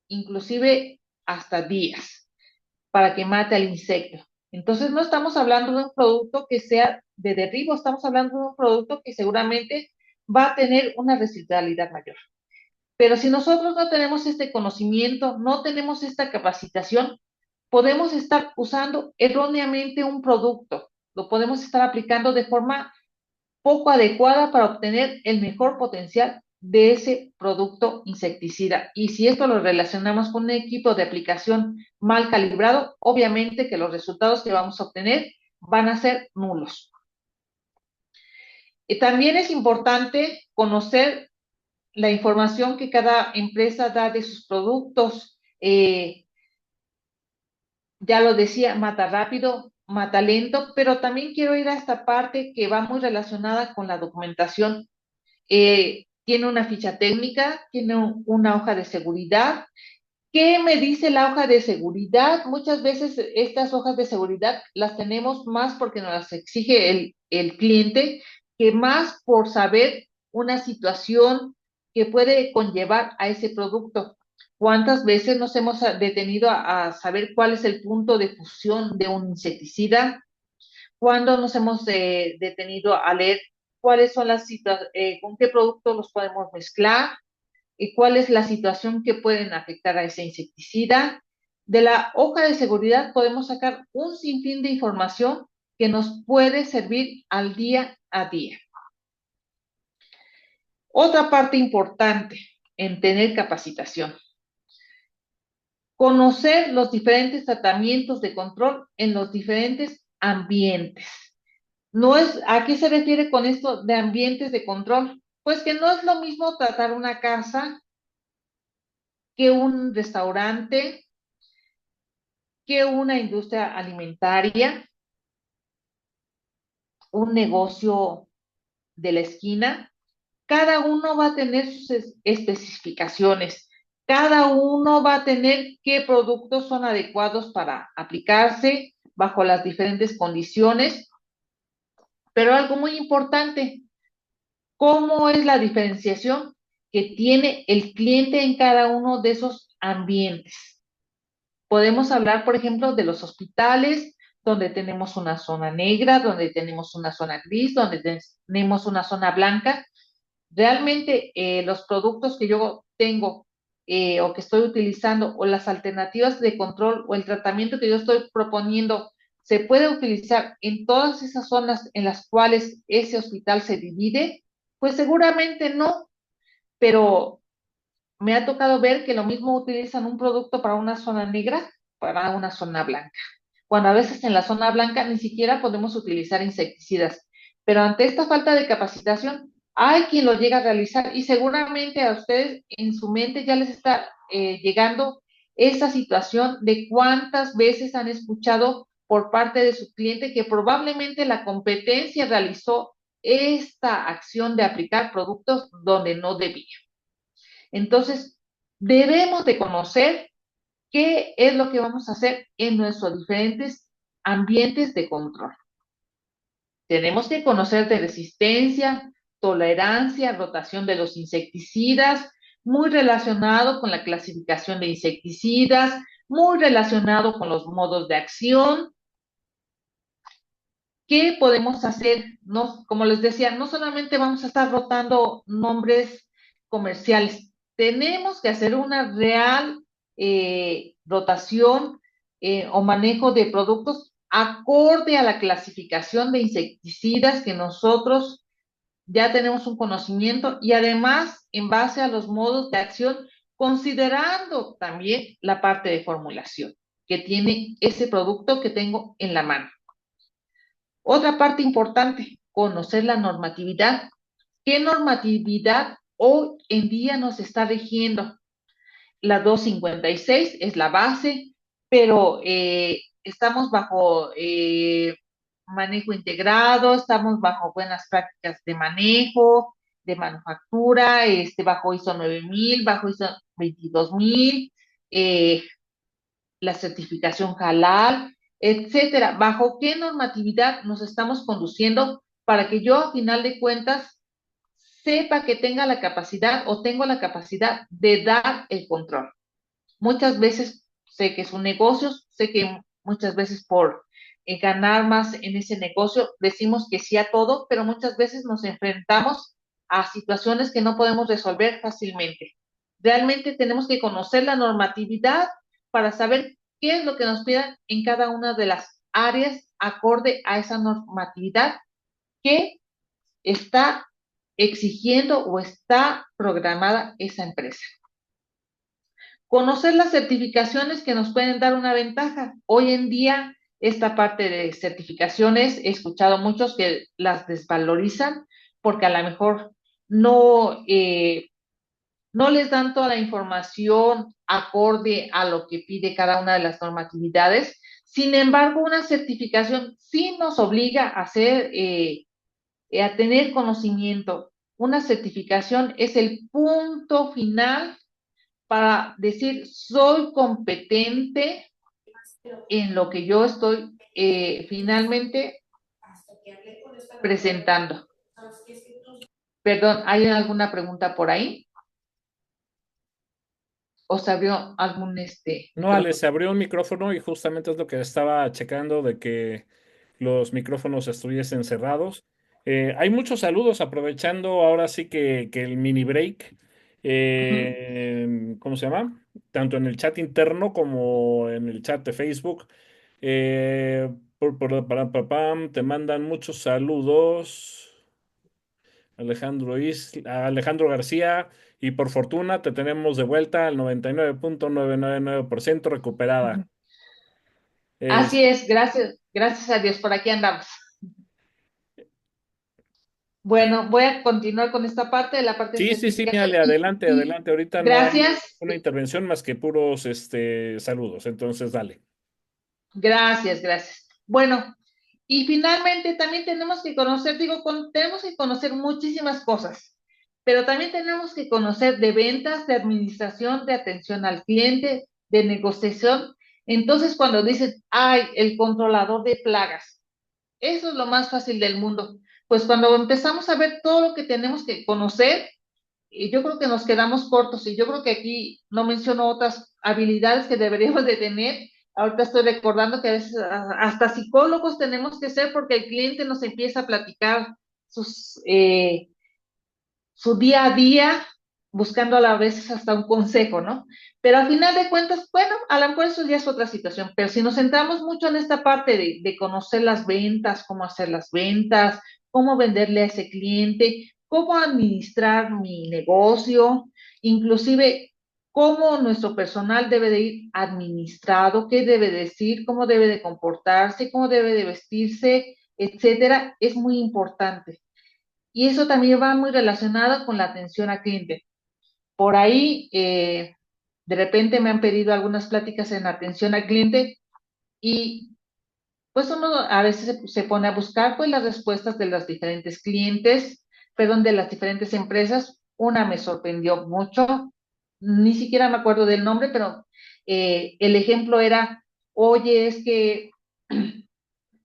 Speaker 1: inclusive hasta días, para que mate al insecto. Entonces no estamos hablando de un producto que sea de derribo, estamos hablando de un producto que seguramente va a tener una residualidad mayor. Pero si nosotros no tenemos este conocimiento, no tenemos esta capacitación, podemos estar usando erróneamente un producto, lo podemos estar aplicando de forma poco adecuada para obtener el mejor potencial de ese producto insecticida. Y si esto lo relacionamos con un equipo de aplicación mal calibrado, obviamente que los resultados que vamos a obtener van a ser nulos. También es importante conocer la información que cada empresa da de sus productos. Ya lo decía, mata rápido, mata lento, pero también quiero ir a esta parte que va muy relacionada con la documentación. Tiene una ficha técnica, tiene una hoja de seguridad. ¿Qué me dice la hoja de seguridad? Muchas veces estas hojas de seguridad las tenemos más porque nos las exige el cliente que más por saber una situación que puede conllevar a ese producto. ¿Cuántas veces nos hemos detenido a saber cuál es el punto de fusión de un insecticida? ¿Cuándo nos hemos detenido a leer cuáles son las situaciones, con qué productos los podemos mezclar? Y cuál es la situación que pueden afectar a ese insecticida? De la hoja de seguridad podemos sacar un sinfín de información que nos puede servir al día a día. Otra parte importante en tener capacitación. Conocer los diferentes tratamientos de control en los diferentes ambientes. No es, ¿a qué se refiere con esto de ambientes de control? Pues que no es lo mismo tratar una casa que un restaurante, que una industria alimentaria, un negocio de la esquina. Cada uno va a tener sus especificaciones, cada uno va a tener qué productos son adecuados para aplicarse bajo las diferentes condiciones, pero algo muy importante, ¿cómo es la diferenciación que tiene el cliente en cada uno de esos ambientes. Podemos hablar, por ejemplo, de los hospitales, donde tenemos una zona negra, donde tenemos una zona gris, donde tenemos una zona blanca. Realmente los productos que yo tengo o que estoy utilizando o las alternativas de control o el tratamiento que yo estoy proponiendo se puede utilizar en todas esas zonas en las cuales ese hospital se divide, pues seguramente no, pero me ha tocado ver que lo mismo utilizan un producto para una zona negra, para una zona blanca, cuando a veces en la zona blanca ni siquiera podemos utilizar insecticidas. Pero ante esta falta de capacitación, hay quien lo llega a realizar y seguramente a ustedes en su mente ya les está llegando esa situación de cuántas veces han escuchado por parte de su cliente que probablemente la competencia realizó esta acción de aplicar productos donde no debía. Entonces, debemos de conocer qué es lo que vamos a hacer en nuestros diferentes ambientes de control. Tenemos que conocer de resistencia, tolerancia, rotación de los insecticidas, muy relacionado con la clasificación de insecticidas, muy relacionado con los modos de acción. ¿Qué podemos hacer? No, como les decía, no solamente vamos a estar rotando nombres comerciales, tenemos que hacer una real rotación o manejo de productos acorde a la clasificación de insecticidas que nosotros ya tenemos un conocimiento y además en base a los modos de acción, considerando también la parte de formulación que tiene ese producto que tengo en la mano. Otra parte importante, conocer la normatividad. ¿Qué normatividad hoy en día nos está rigiendo? La 256 es la base, pero estamos bajo manejo integrado, estamos bajo buenas prácticas de manejo, de manufactura, bajo ISO 9000, bajo ISO 22000, la certificación halal, etcétera. ¿Bajo qué normatividad nos estamos conduciendo para que yo, a final de cuentas, sepa que tenga la capacidad o tengo la capacidad de dar el control? Muchas veces sé que es un negocio, sé que muchas veces por ganar más en ese negocio decimos que sí a todo, pero muchas veces nos enfrentamos a situaciones que no podemos resolver fácilmente. Realmente tenemos que conocer la normatividad para saber qué es lo que nos pidan en cada una de las áreas acorde a esa normatividad que está exigiendo o está programada esa empresa. Conocer las certificaciones que nos pueden dar una ventaja. Hoy en día, esta parte de certificaciones, he escuchado muchos que las desvalorizan porque a lo mejor no, no les dan toda la información acorde a lo que pide cada una de las normatividades. Sin embargo, una certificación sí nos obliga a hacer, a tener conocimiento. Una certificación es el punto final para decir soy competente en lo que yo estoy finalmente presentando. Perdón, ¿hay alguna pregunta por ahí? ¿O se abrió algún
Speaker 2: No, Ale,
Speaker 1: micrófono?
Speaker 2: se abrió un micrófono y justamente es lo que estaba checando de que los micrófonos estuviesen cerrados. Hay muchos saludos aprovechando ahora sí que el mini break.
Speaker 1: Ujú,
Speaker 2: ¿Cómo se llama? Tanto en el chat interno como en el chat de Facebook. Te mandan muchos saludos. Alejandro García, y por fortuna te tenemos de vuelta al 99.999% recuperada.
Speaker 1: ujú.
Speaker 2: Es-
Speaker 1: Así es, gracias, gracias a Dios, por aquí andamos. Bueno, voy a continuar con esta parte de la parte de
Speaker 2: sí, sí, sí,
Speaker 1: certificación
Speaker 2: Ale, adelante,
Speaker 1: y
Speaker 2: adelante. Ahorita no hay
Speaker 1: gracias,
Speaker 2: una intervención más que puros saludos, entonces dale.
Speaker 1: gracias, gracias. Bueno, y finalmente también tenemos que conocer, digo, tenemos que conocer muchísimas cosas, pero también tenemos que conocer de ventas, de administración, de atención al cliente, de negociación. Entonces, cuando dicen, ay, el controlador de plagas, eso es lo más fácil del mundo. Pues cuando empezamos a ver todo lo que tenemos que conocer, yo creo que nos quedamos cortos y yo creo que aquí no menciono otras habilidades que deberíamos de tener. Ahorita estoy recordando que a veces hasta psicólogos tenemos que ser porque el cliente nos empieza a platicar sus, su día a día, buscando a la vez hasta un consejo, ¿no? Pero al final de cuentas, bueno, a lo mejor eso ya es otra situación, pero si nos centramos mucho en esta parte de conocer las ventas, cómo hacer las ventas, cómo venderle a ese cliente, cómo administrar mi negocio, inclusive cómo nuestro personal debe de ir administrado, qué debe decir, cómo debe de comportarse, cómo debe de vestirse, etcétera, es muy importante. Y eso también va muy relacionado con la atención al cliente. Por ahí, de repente me han pedido algunas pláticas en atención al cliente y pues uno a veces se pone a buscar pues las respuestas de los diferentes clientes, perdón, de las diferentes empresas. Una me sorprendió mucho, ni siquiera me acuerdo del nombre, pero el ejemplo era, oye, es que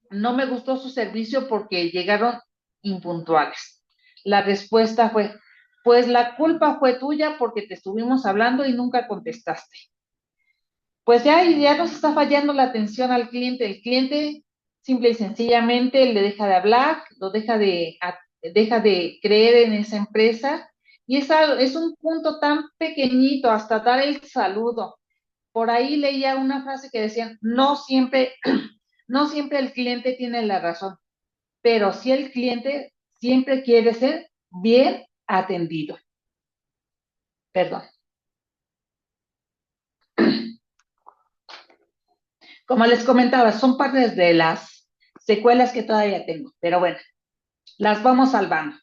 Speaker 1: no me gustó su servicio porque llegaron impuntuales. La respuesta fue, pues la culpa fue tuya porque te estuvimos hablando y nunca contestaste. Pues ya nos está fallando la atención al cliente. El cliente simple y sencillamente le deja de hablar, deja de creer en esa empresa y es un punto tan pequeñito hasta dar el saludo. Por ahí leía una frase que decía, no siempre, no siempre el cliente tiene la razón, pero si el cliente siempre quiere ser bien atendido. Perdón. Como les comentaba, son partes de las secuelas que todavía tengo, pero bueno, las vamos salvando.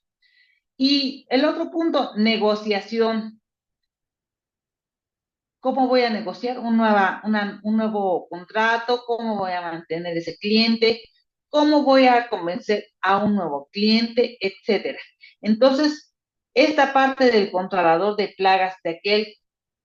Speaker 1: Y el otro punto, negociación. ¿Cómo voy a negociar un nuevo contrato? ¿Cómo voy a mantener ese cliente? ¿Cómo voy a convencer a un nuevo cliente? Etcétera. Entonces, esta parte del controlador de plagas, de aquel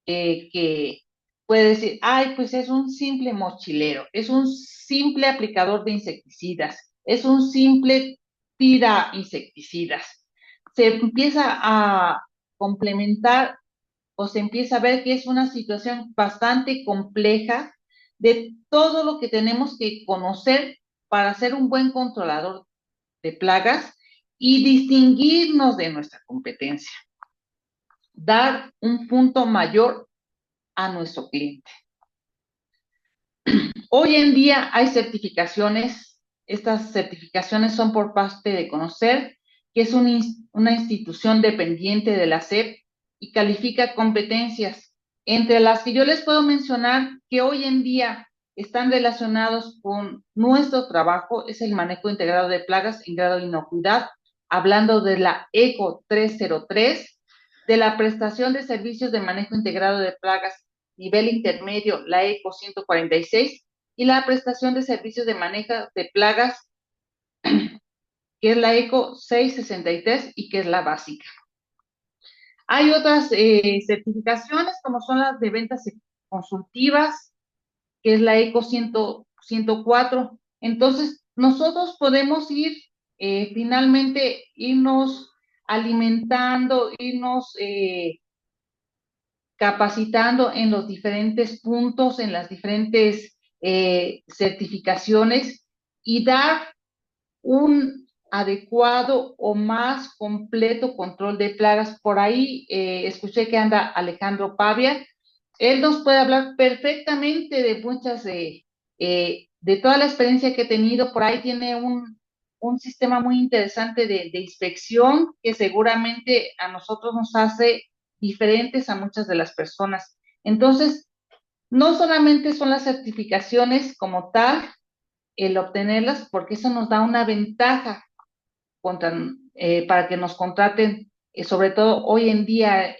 Speaker 1: que puede decir, ay, pues es un simple mochilero, es un simple aplicador de insecticidas, es un simple tira insecticidas. Se empieza a complementar o se empieza a ver que es una situación bastante compleja de todo lo que tenemos que conocer para ser un buen controlador de plagas y distinguirnos de nuestra competencia, dar un punto mayor a nuestro cliente. Hoy en día hay certificaciones, estas certificaciones son por parte de Conocer, que es una institución dependiente de la SEP y califica competencias, entre las que yo les puedo mencionar que hoy en día están relacionados con nuestro trabajo, es el manejo integrado de plagas en grado de inocuidad, hablando de la ECO 303, de la prestación de servicios de manejo integrado de plagas nivel intermedio, la ECO 146, y la prestación de servicios de manejo de plagas, que es la ECO 663 y que es la básica. Hay otras certificaciones como son las de ventas consultivas, que es la ECO 104. Entonces, nosotros podemos ir finalmente irnos alimentando, irnos capacitando en los diferentes puntos, en las diferentes certificaciones y dar un adecuado o más completo control de plagas. Por ahí escuché que anda Alejandro Pavia. Él nos puede hablar perfectamente de muchas, de toda la experiencia que he tenido. Por ahí tiene un sistema muy interesante de inspección que seguramente a nosotros nos hace diferentes a muchas de las personas. Entonces, no solamente son las certificaciones como tal, el obtenerlas, porque eso nos da una ventaja contra, para que nos contraten, sobre todo hoy en día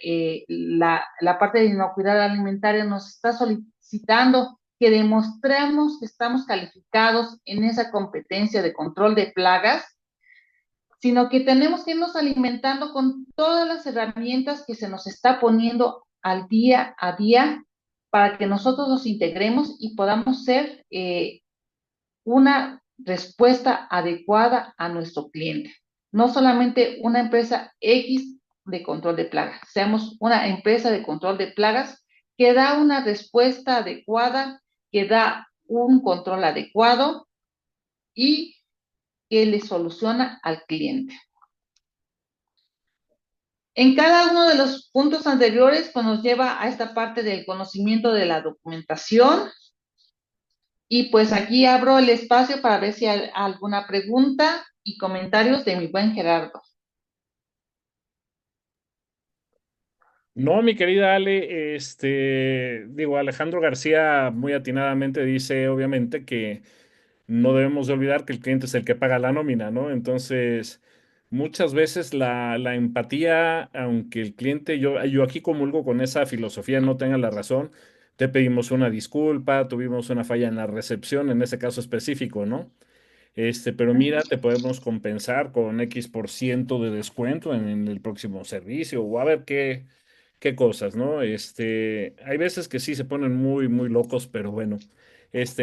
Speaker 1: la parte de inocuidad alimentaria nos está solicitando que demostremos que estamos calificados en esa competencia de control de plagas, sino que tenemos que irnos alimentando con todas las herramientas que se nos está poniendo al día a día para que nosotros los integremos y podamos ser una respuesta adecuada a nuestro cliente. No solamente una empresa X de control de plagas, seamos una empresa de control de plagas que da una respuesta adecuada, que da un control adecuado y que le soluciona al cliente. En cada uno de los puntos anteriores, pues nos lleva a esta parte del conocimiento de la documentación. Y pues aquí abro el espacio para ver si hay alguna pregunta y comentarios de mi buen Gerardo.
Speaker 2: No, mi querida Ale, digo, Alejandro García muy atinadamente dice, obviamente, que no debemos de olvidar que el cliente es el que paga la nómina, ¿no? Entonces, muchas veces la empatía, aunque el cliente, yo aquí comulgo con esa filosofía, no tenga la razón, te pedimos una disculpa, tuvimos una falla en la recepción, en ese caso específico, ¿no? Pero mira, te podemos compensar con X% de descuento en el próximo servicio, o a ver qué cosas, ¿no? Hay veces que sí se ponen muy, muy locos, pero bueno,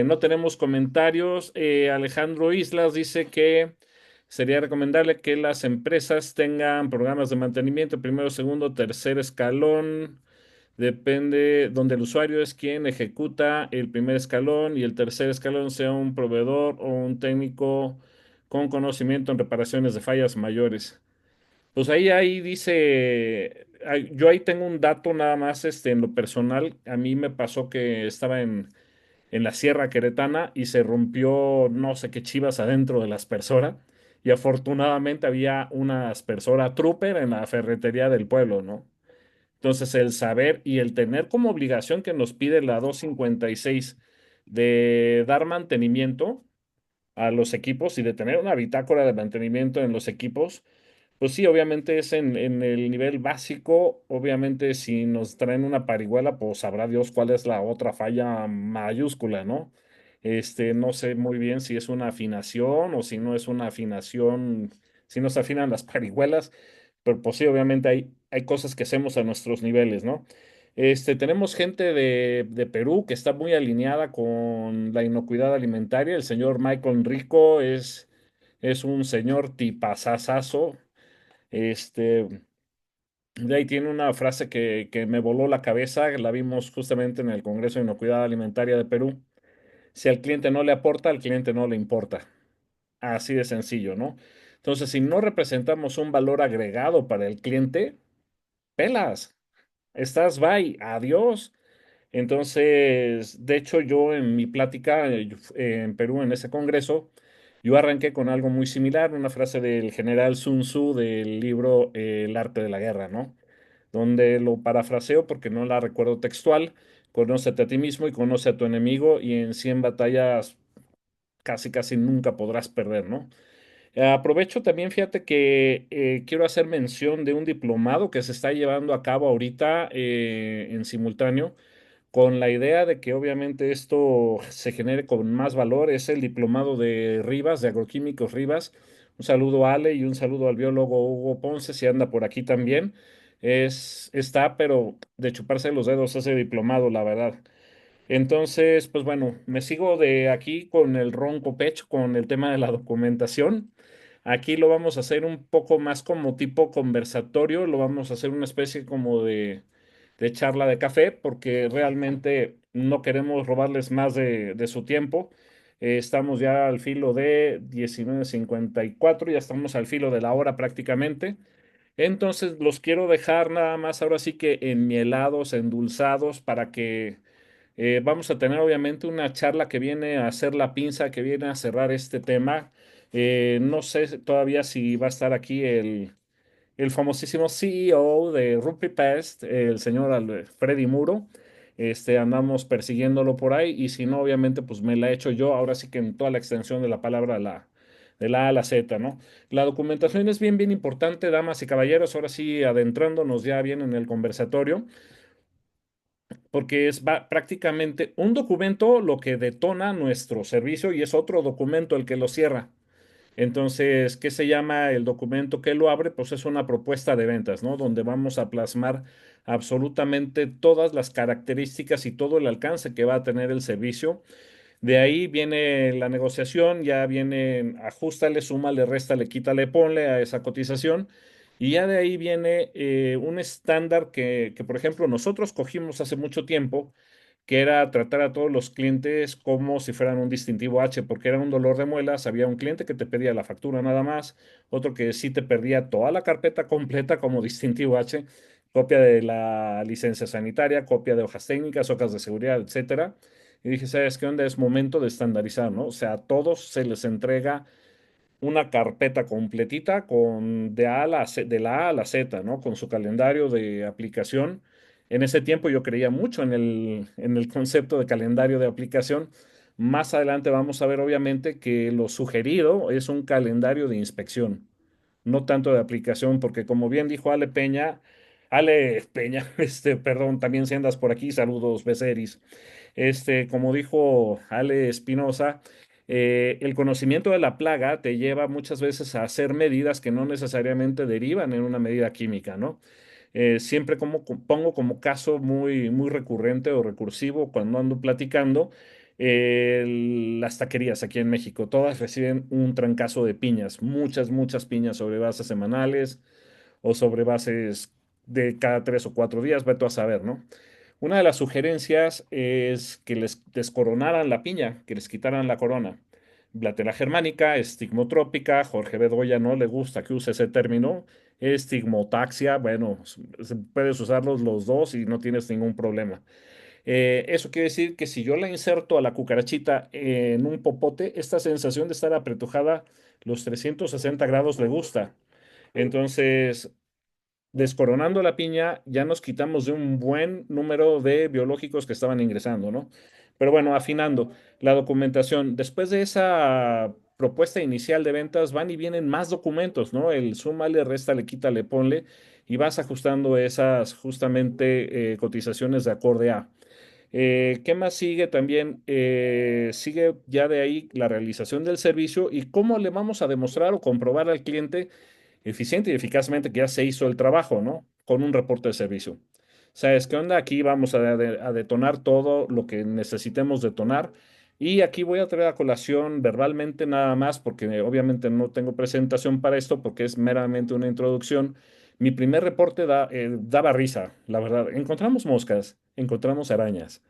Speaker 2: no tenemos comentarios. Alejandro Islas dice que sería recomendable que las empresas tengan programas de mantenimiento, primero, segundo, tercer escalón. Depende donde el usuario es quien ejecuta el primer escalón y el tercer escalón sea un proveedor o un técnico con conocimiento en reparaciones de fallas mayores. Pues ahí dice, yo ahí tengo un dato nada más, en lo personal, a mí me pasó que estaba en la Sierra Queretana y se rompió no sé qué chivas adentro de la aspersora y afortunadamente había una aspersora Trooper en la ferretería del pueblo, ¿no? Entonces el saber y el tener como obligación que nos pide la 256 de dar mantenimiento a los equipos y de tener una bitácora de mantenimiento en los equipos, pues sí, obviamente es en el nivel básico. Obviamente, si nos traen una parihuela, pues sabrá Dios cuál es la otra falla mayúscula, ¿no? No sé muy bien si es una afinación o si no es una afinación, si no se afinan las parihuelas, pero pues sí, obviamente hay cosas que hacemos a nuestros niveles, ¿no? Tenemos gente de Perú que está muy alineada con la inocuidad alimentaria. El señor Michael Rico es un señor tipazazazo. este, de ahí tiene una frase que me voló la cabeza, la vimos justamente en el Congreso de Inocuidad Alimentaria de Perú. Si al cliente no le aporta, al cliente no le importa. Así de sencillo, ¿no? Entonces, si no representamos un valor agregado para el cliente, pelas, estás bye, adiós. Entonces, de hecho, yo en mi plática en Perú, en ese congreso, yo arranqué con algo muy similar, una frase del general Sun Tzu del libro El arte de la guerra, ¿no? Donde lo parafraseo porque no la recuerdo textual: conócete a ti mismo y conoce a tu enemigo y en 100 batallas casi casi nunca podrás perder, ¿no? Aprovecho también, fíjate que quiero hacer mención de un diplomado que se está llevando a cabo ahorita en simultáneo con la idea de que obviamente esto se genere con más valor. Es el diplomado de Rivas, de Agroquímicos Rivas. Un saludo a Ale y un saludo al biólogo Hugo Ponce, si anda por aquí también. Está, pero de chuparse los dedos ese diplomado, la verdad. Entonces, pues bueno, me sigo de aquí con el ronco pecho, con el tema de la documentación. Aquí lo vamos a hacer un poco más como tipo conversatorio, lo vamos a hacer una especie como de charla de café, porque realmente no queremos robarles más de su tiempo. Estamos ya al filo de 19:54, ya estamos al filo de la hora prácticamente. Entonces los quiero dejar nada más ahora sí que enmielados, endulzados, para que vamos a tener obviamente una charla que viene a hacer la pinza, que viene a cerrar este tema. No sé todavía si va a estar aquí el famosísimo CEO de RuPiPest, el señor Freddy Muro. Andamos persiguiéndolo por ahí y si no, obviamente, pues me la he hecho yo, ahora sí que en toda la extensión de la palabra, de la A a la Z, ¿no? La documentación es bien, bien importante, damas y caballeros, ahora sí adentrándonos ya bien en el conversatorio, porque prácticamente un documento lo que detona nuestro servicio y es otro documento el que lo cierra. Entonces, ¿qué se llama el documento que lo abre? Pues es una propuesta de ventas, ¿no? Donde vamos a plasmar absolutamente todas las características y todo el alcance que va a tener el servicio. De ahí viene la negociación, ya viene, ajustale, súmale, réstale, quítale, ponle a esa cotización. Y ya de ahí viene un estándar que, por ejemplo, nosotros cogimos hace mucho tiempo, que era tratar a todos los clientes como si fueran un distintivo H, porque era un dolor de muelas. Había un cliente que te pedía la factura nada más, otro que sí te perdía toda la carpeta completa como distintivo H, copia de la licencia sanitaria, copia de hojas técnicas, hojas de seguridad, etcétera. Y dije, ¿sabes qué onda? Es momento de estandarizar, ¿no? O sea, a todos se les entrega una carpeta completita con de la A a la Z, ¿no? Con su calendario de aplicación. En ese tiempo yo creía mucho en el concepto de calendario de aplicación. Más adelante vamos a ver, obviamente, que lo sugerido es un calendario de inspección, no tanto de aplicación, porque como bien dijo Ale Peña, perdón, también si andas por aquí, saludos, Beceris. Como dijo Ale Espinosa, el conocimiento de la plaga te lleva muchas veces a hacer medidas que no necesariamente derivan en una medida química, ¿no? Siempre pongo como caso muy recurrente o recursivo cuando ando platicando las taquerías aquí en México. Todas reciben un trancazo de piñas, muchas piñas sobre bases semanales o sobre bases de cada 3 o 4 días, vete a saber, ¿no? Una de las sugerencias es que les descoronaran la piña, que les quitaran la corona. Blatera germánica, estigmotrópica, Jorge Bedoya no le gusta que use ese término. Estigmotaxia, bueno, puedes usarlos los dos y no tienes ningún problema. Eso quiere decir que si yo la inserto a la cucarachita en un popote, esta sensación de estar apretujada los 360 grados le gusta. Entonces, descoronando la piña, ya nos quitamos de un buen número de biológicos que estaban ingresando, ¿no? Pero bueno, afinando la documentación. Después de esa propuesta inicial de ventas, van y vienen más documentos, ¿no? El súmale, réstale, quítale, ponle, y vas ajustando esas justamente cotizaciones de acorde a. ¿Qué más sigue también? Sigue ya de ahí la realización del servicio y cómo le vamos a demostrar o comprobar al cliente eficiente y eficazmente que ya se hizo el trabajo, ¿no? Con un reporte de servicio. ¿Sabes qué onda? Aquí vamos a detonar todo lo que necesitemos detonar. Y aquí voy a traer a colación verbalmente nada más, porque obviamente no tengo presentación para esto, porque es meramente una introducción. Mi primer reporte daba risa, la verdad. Encontramos moscas, encontramos arañas.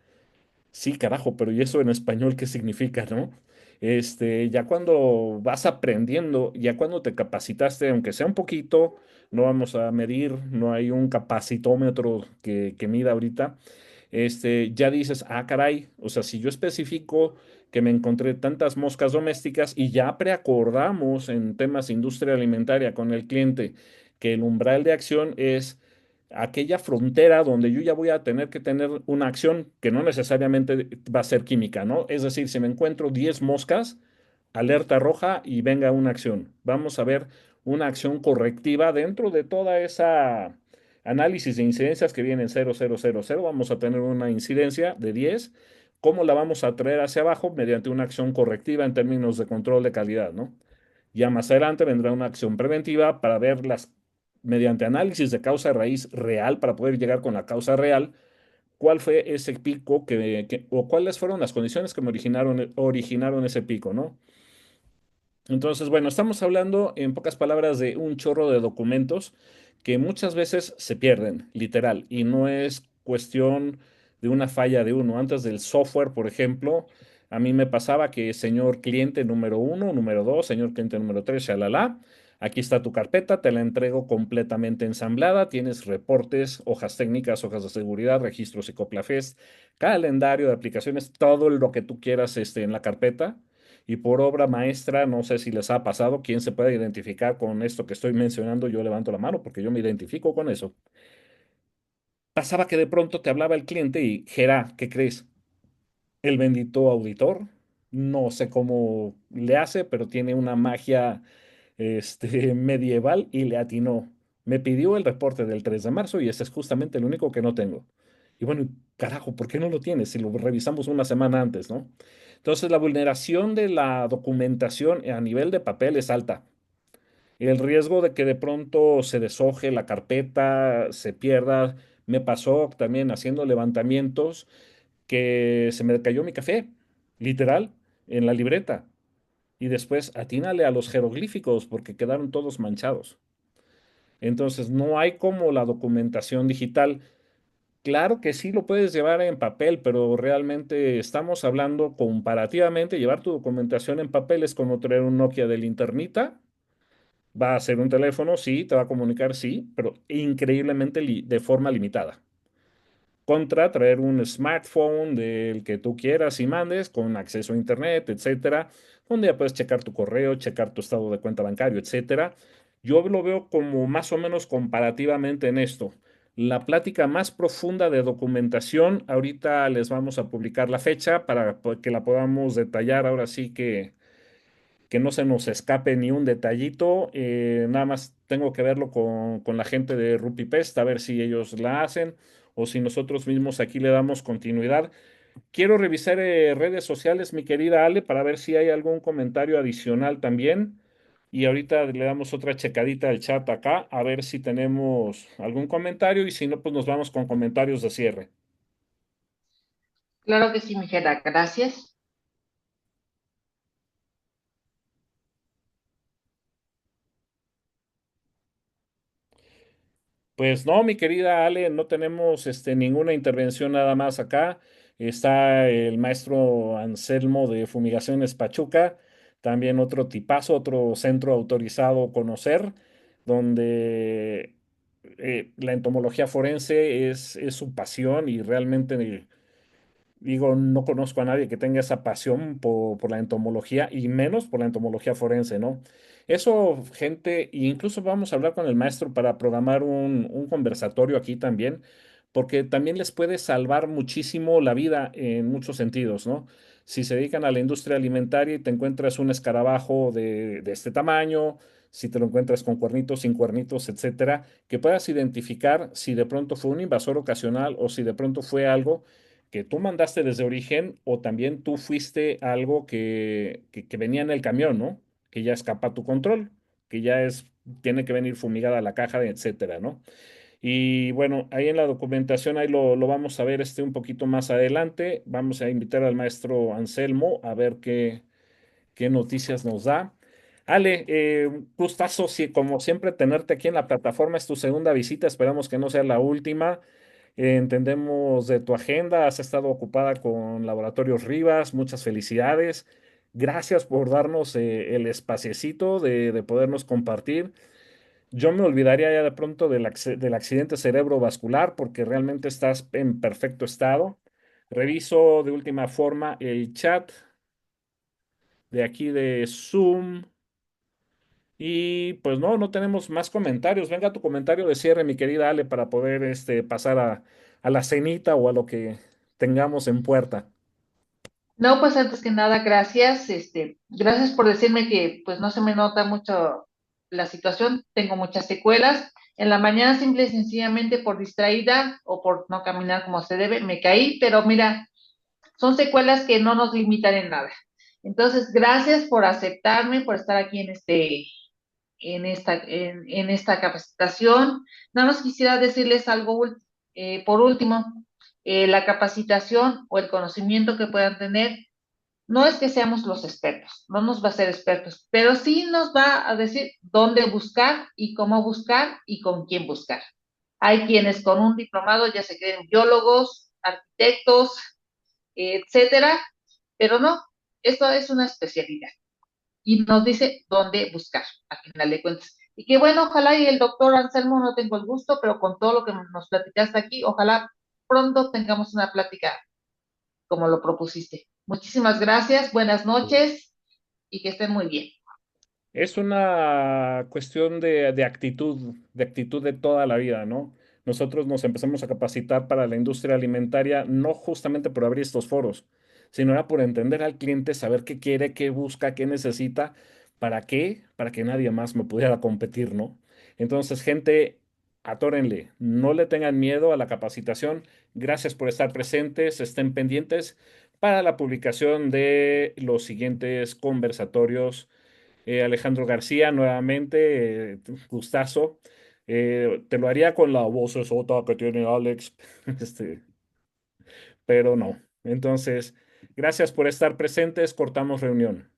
Speaker 2: Sí, carajo, pero ¿y eso en español qué significa, no? Ya cuando vas aprendiendo, ya cuando te capacitaste, aunque sea un poquito, no vamos a medir, no hay un capacitómetro que mida ahorita, ya dices, ah, caray, o sea, si yo especifico que me encontré tantas moscas domésticas y ya preacordamos en temas de industria alimentaria con el cliente que el umbral de acción es aquella frontera donde yo ya voy a tener que tener una acción que no necesariamente va a ser química, ¿no? Es decir, si me encuentro 10 moscas, alerta roja y venga una acción. Vamos a ver una acción correctiva dentro de toda esa análisis de incidencias que vienen 0, 0, 0, 0. Vamos a tener una incidencia de 10. ¿Cómo la vamos a traer hacia abajo? Mediante una acción correctiva en términos de control de calidad, ¿no? Ya más adelante vendrá una acción preventiva para ver mediante análisis de causa raíz real, para poder llegar con la causa real, cuál fue ese pico o cuáles fueron las condiciones que me originaron ese pico, ¿no? Entonces, bueno, estamos hablando en pocas palabras de un chorro de documentos que muchas veces se pierden, literal, y no es cuestión de una falla de uno. Antes del software, por ejemplo, a mí me pasaba que señor cliente número uno, número dos, señor cliente número tres, shalala, aquí está tu carpeta, te la entrego completamente ensamblada, tienes reportes, hojas técnicas, hojas de seguridad, registros Ecopla-Fest, calendario de aplicaciones, todo lo que tú quieras en la carpeta y por obra maestra, no sé si les ha pasado, quién se puede identificar con esto que estoy mencionando, yo levanto la mano porque yo me identifico con eso. Pasaba que de pronto te hablaba el cliente y, Gera, ¿qué crees? El bendito auditor, no sé cómo le hace, pero tiene una magia medieval y le atinó. Me pidió el reporte del 3 de marzo y ese es justamente el único que no tengo. Y bueno, carajo, ¿por qué no lo tienes? Si lo revisamos una semana antes, ¿no? Entonces, la vulneración de la documentación a nivel de papel es alta. El riesgo de que de pronto se deshoje la carpeta, se pierda. Me pasó también haciendo levantamientos que se me cayó mi café, literal, en la libreta. Y después atínale a los jeroglíficos porque quedaron todos manchados. Entonces, no hay como la documentación digital. Claro que sí lo puedes llevar en papel, pero realmente estamos hablando comparativamente, llevar tu documentación en papel es como traer un Nokia del Internita. Va a ser un teléfono, sí, te va a comunicar, sí, pero increíblemente de forma limitada. Contra traer un smartphone del que tú quieras y mandes con acceso a internet, etcétera, donde ya puedes checar tu correo, checar tu estado de cuenta bancario, etcétera. Yo lo veo como más o menos comparativamente en esto. La plática más profunda de documentación, ahorita les vamos a publicar la fecha para que la podamos detallar ahora sí que no se nos escape ni un detallito. Nada más tengo que verlo con la gente de RupiPest, a ver si ellos la hacen o si nosotros mismos aquí le damos continuidad. Quiero revisar redes sociales, mi querida Ale, para ver si hay algún comentario adicional también. Y ahorita le damos otra checadita al chat acá, a ver si tenemos algún comentario y si no, pues nos vamos con comentarios de cierre.
Speaker 1: Claro que sí, Mijera, gracias.
Speaker 2: Pues no, mi querida Ale, no tenemos ninguna intervención nada más acá. Está el maestro Anselmo de Fumigaciones Pachuca, también otro tipazo, otro centro autorizado a conocer, donde la entomología forense es su pasión y realmente digo, no conozco a nadie que tenga esa pasión por la entomología y menos por la entomología forense, ¿no? Eso, gente, e incluso vamos a hablar con el maestro para programar un conversatorio aquí también, porque también les puede salvar muchísimo la vida en muchos sentidos, ¿no? Si se dedican a la industria alimentaria y te encuentras un escarabajo de este tamaño, si te lo encuentras con cuernitos, sin cuernitos, etcétera, que puedas identificar si de pronto fue un invasor ocasional o si de pronto fue algo que tú mandaste desde origen o también tú fuiste algo que venía en el camión, ¿no? Que ya escapa a tu control, que ya tiene que venir fumigada la caja, etcétera, ¿no? Y bueno, ahí en la documentación, ahí lo vamos a ver un poquito más adelante. Vamos a invitar al maestro Anselmo a ver qué noticias nos da. Ale, un gustazo, sí, como siempre, tenerte aquí en la plataforma. Es tu segunda visita, esperamos que no sea la última. Entendemos de tu agenda, has estado ocupada con Laboratorios Rivas, muchas felicidades. Gracias por darnos el espaciecito de podernos compartir. Yo me olvidaría ya de pronto del accidente cerebrovascular porque realmente estás en perfecto estado. Reviso de última forma el chat de aquí de Zoom y pues no tenemos más comentarios. Venga tu comentario de cierre, mi querida Ale, para poder pasar a la cenita o a lo que tengamos en puerta.
Speaker 1: No, pues antes que nada, gracias. Gracias por decirme que pues no se me nota mucho la situación. Tengo muchas secuelas. En la mañana, simple y sencillamente por distraída o por no caminar como se debe, me caí, pero mira, son secuelas que no nos limitan en nada. Entonces, gracias por aceptarme, por estar aquí en esta capacitación. Nada más quisiera decirles algo por último. La capacitación o el conocimiento que puedan tener no es que seamos los expertos, no nos va a ser expertos, pero sí nos va a decir dónde buscar y cómo buscar y con quién buscar. Hay quienes con un diplomado ya se creen biólogos, arquitectos, etcétera, pero no, esto es una especialidad y nos dice dónde buscar, al final de cuentas. Y que bueno, ojalá y el doctor Anselmo, no tengo el gusto, pero con todo lo que nos platicaste aquí, ojalá pronto tengamos una plática como lo propusiste. Muchísimas gracias, buenas noches y que estén muy bien.
Speaker 2: Es una cuestión de actitud de toda la vida, ¿no? Nosotros nos empezamos a capacitar para la industria alimentaria, no justamente por abrir estos foros, sino era por entender al cliente, saber qué quiere, qué busca, qué necesita, ¿para qué? Para que nadie más me pudiera competir, ¿no? Entonces, gente, atórenle, no le tengan miedo a la capacitación. Gracias por estar presentes, estén pendientes para la publicación de los siguientes conversatorios. Alejandro García, nuevamente, gustazo. Te lo haría con la voz sota que tiene Alex, este, pero no. Entonces, gracias por estar presentes. Cortamos reunión.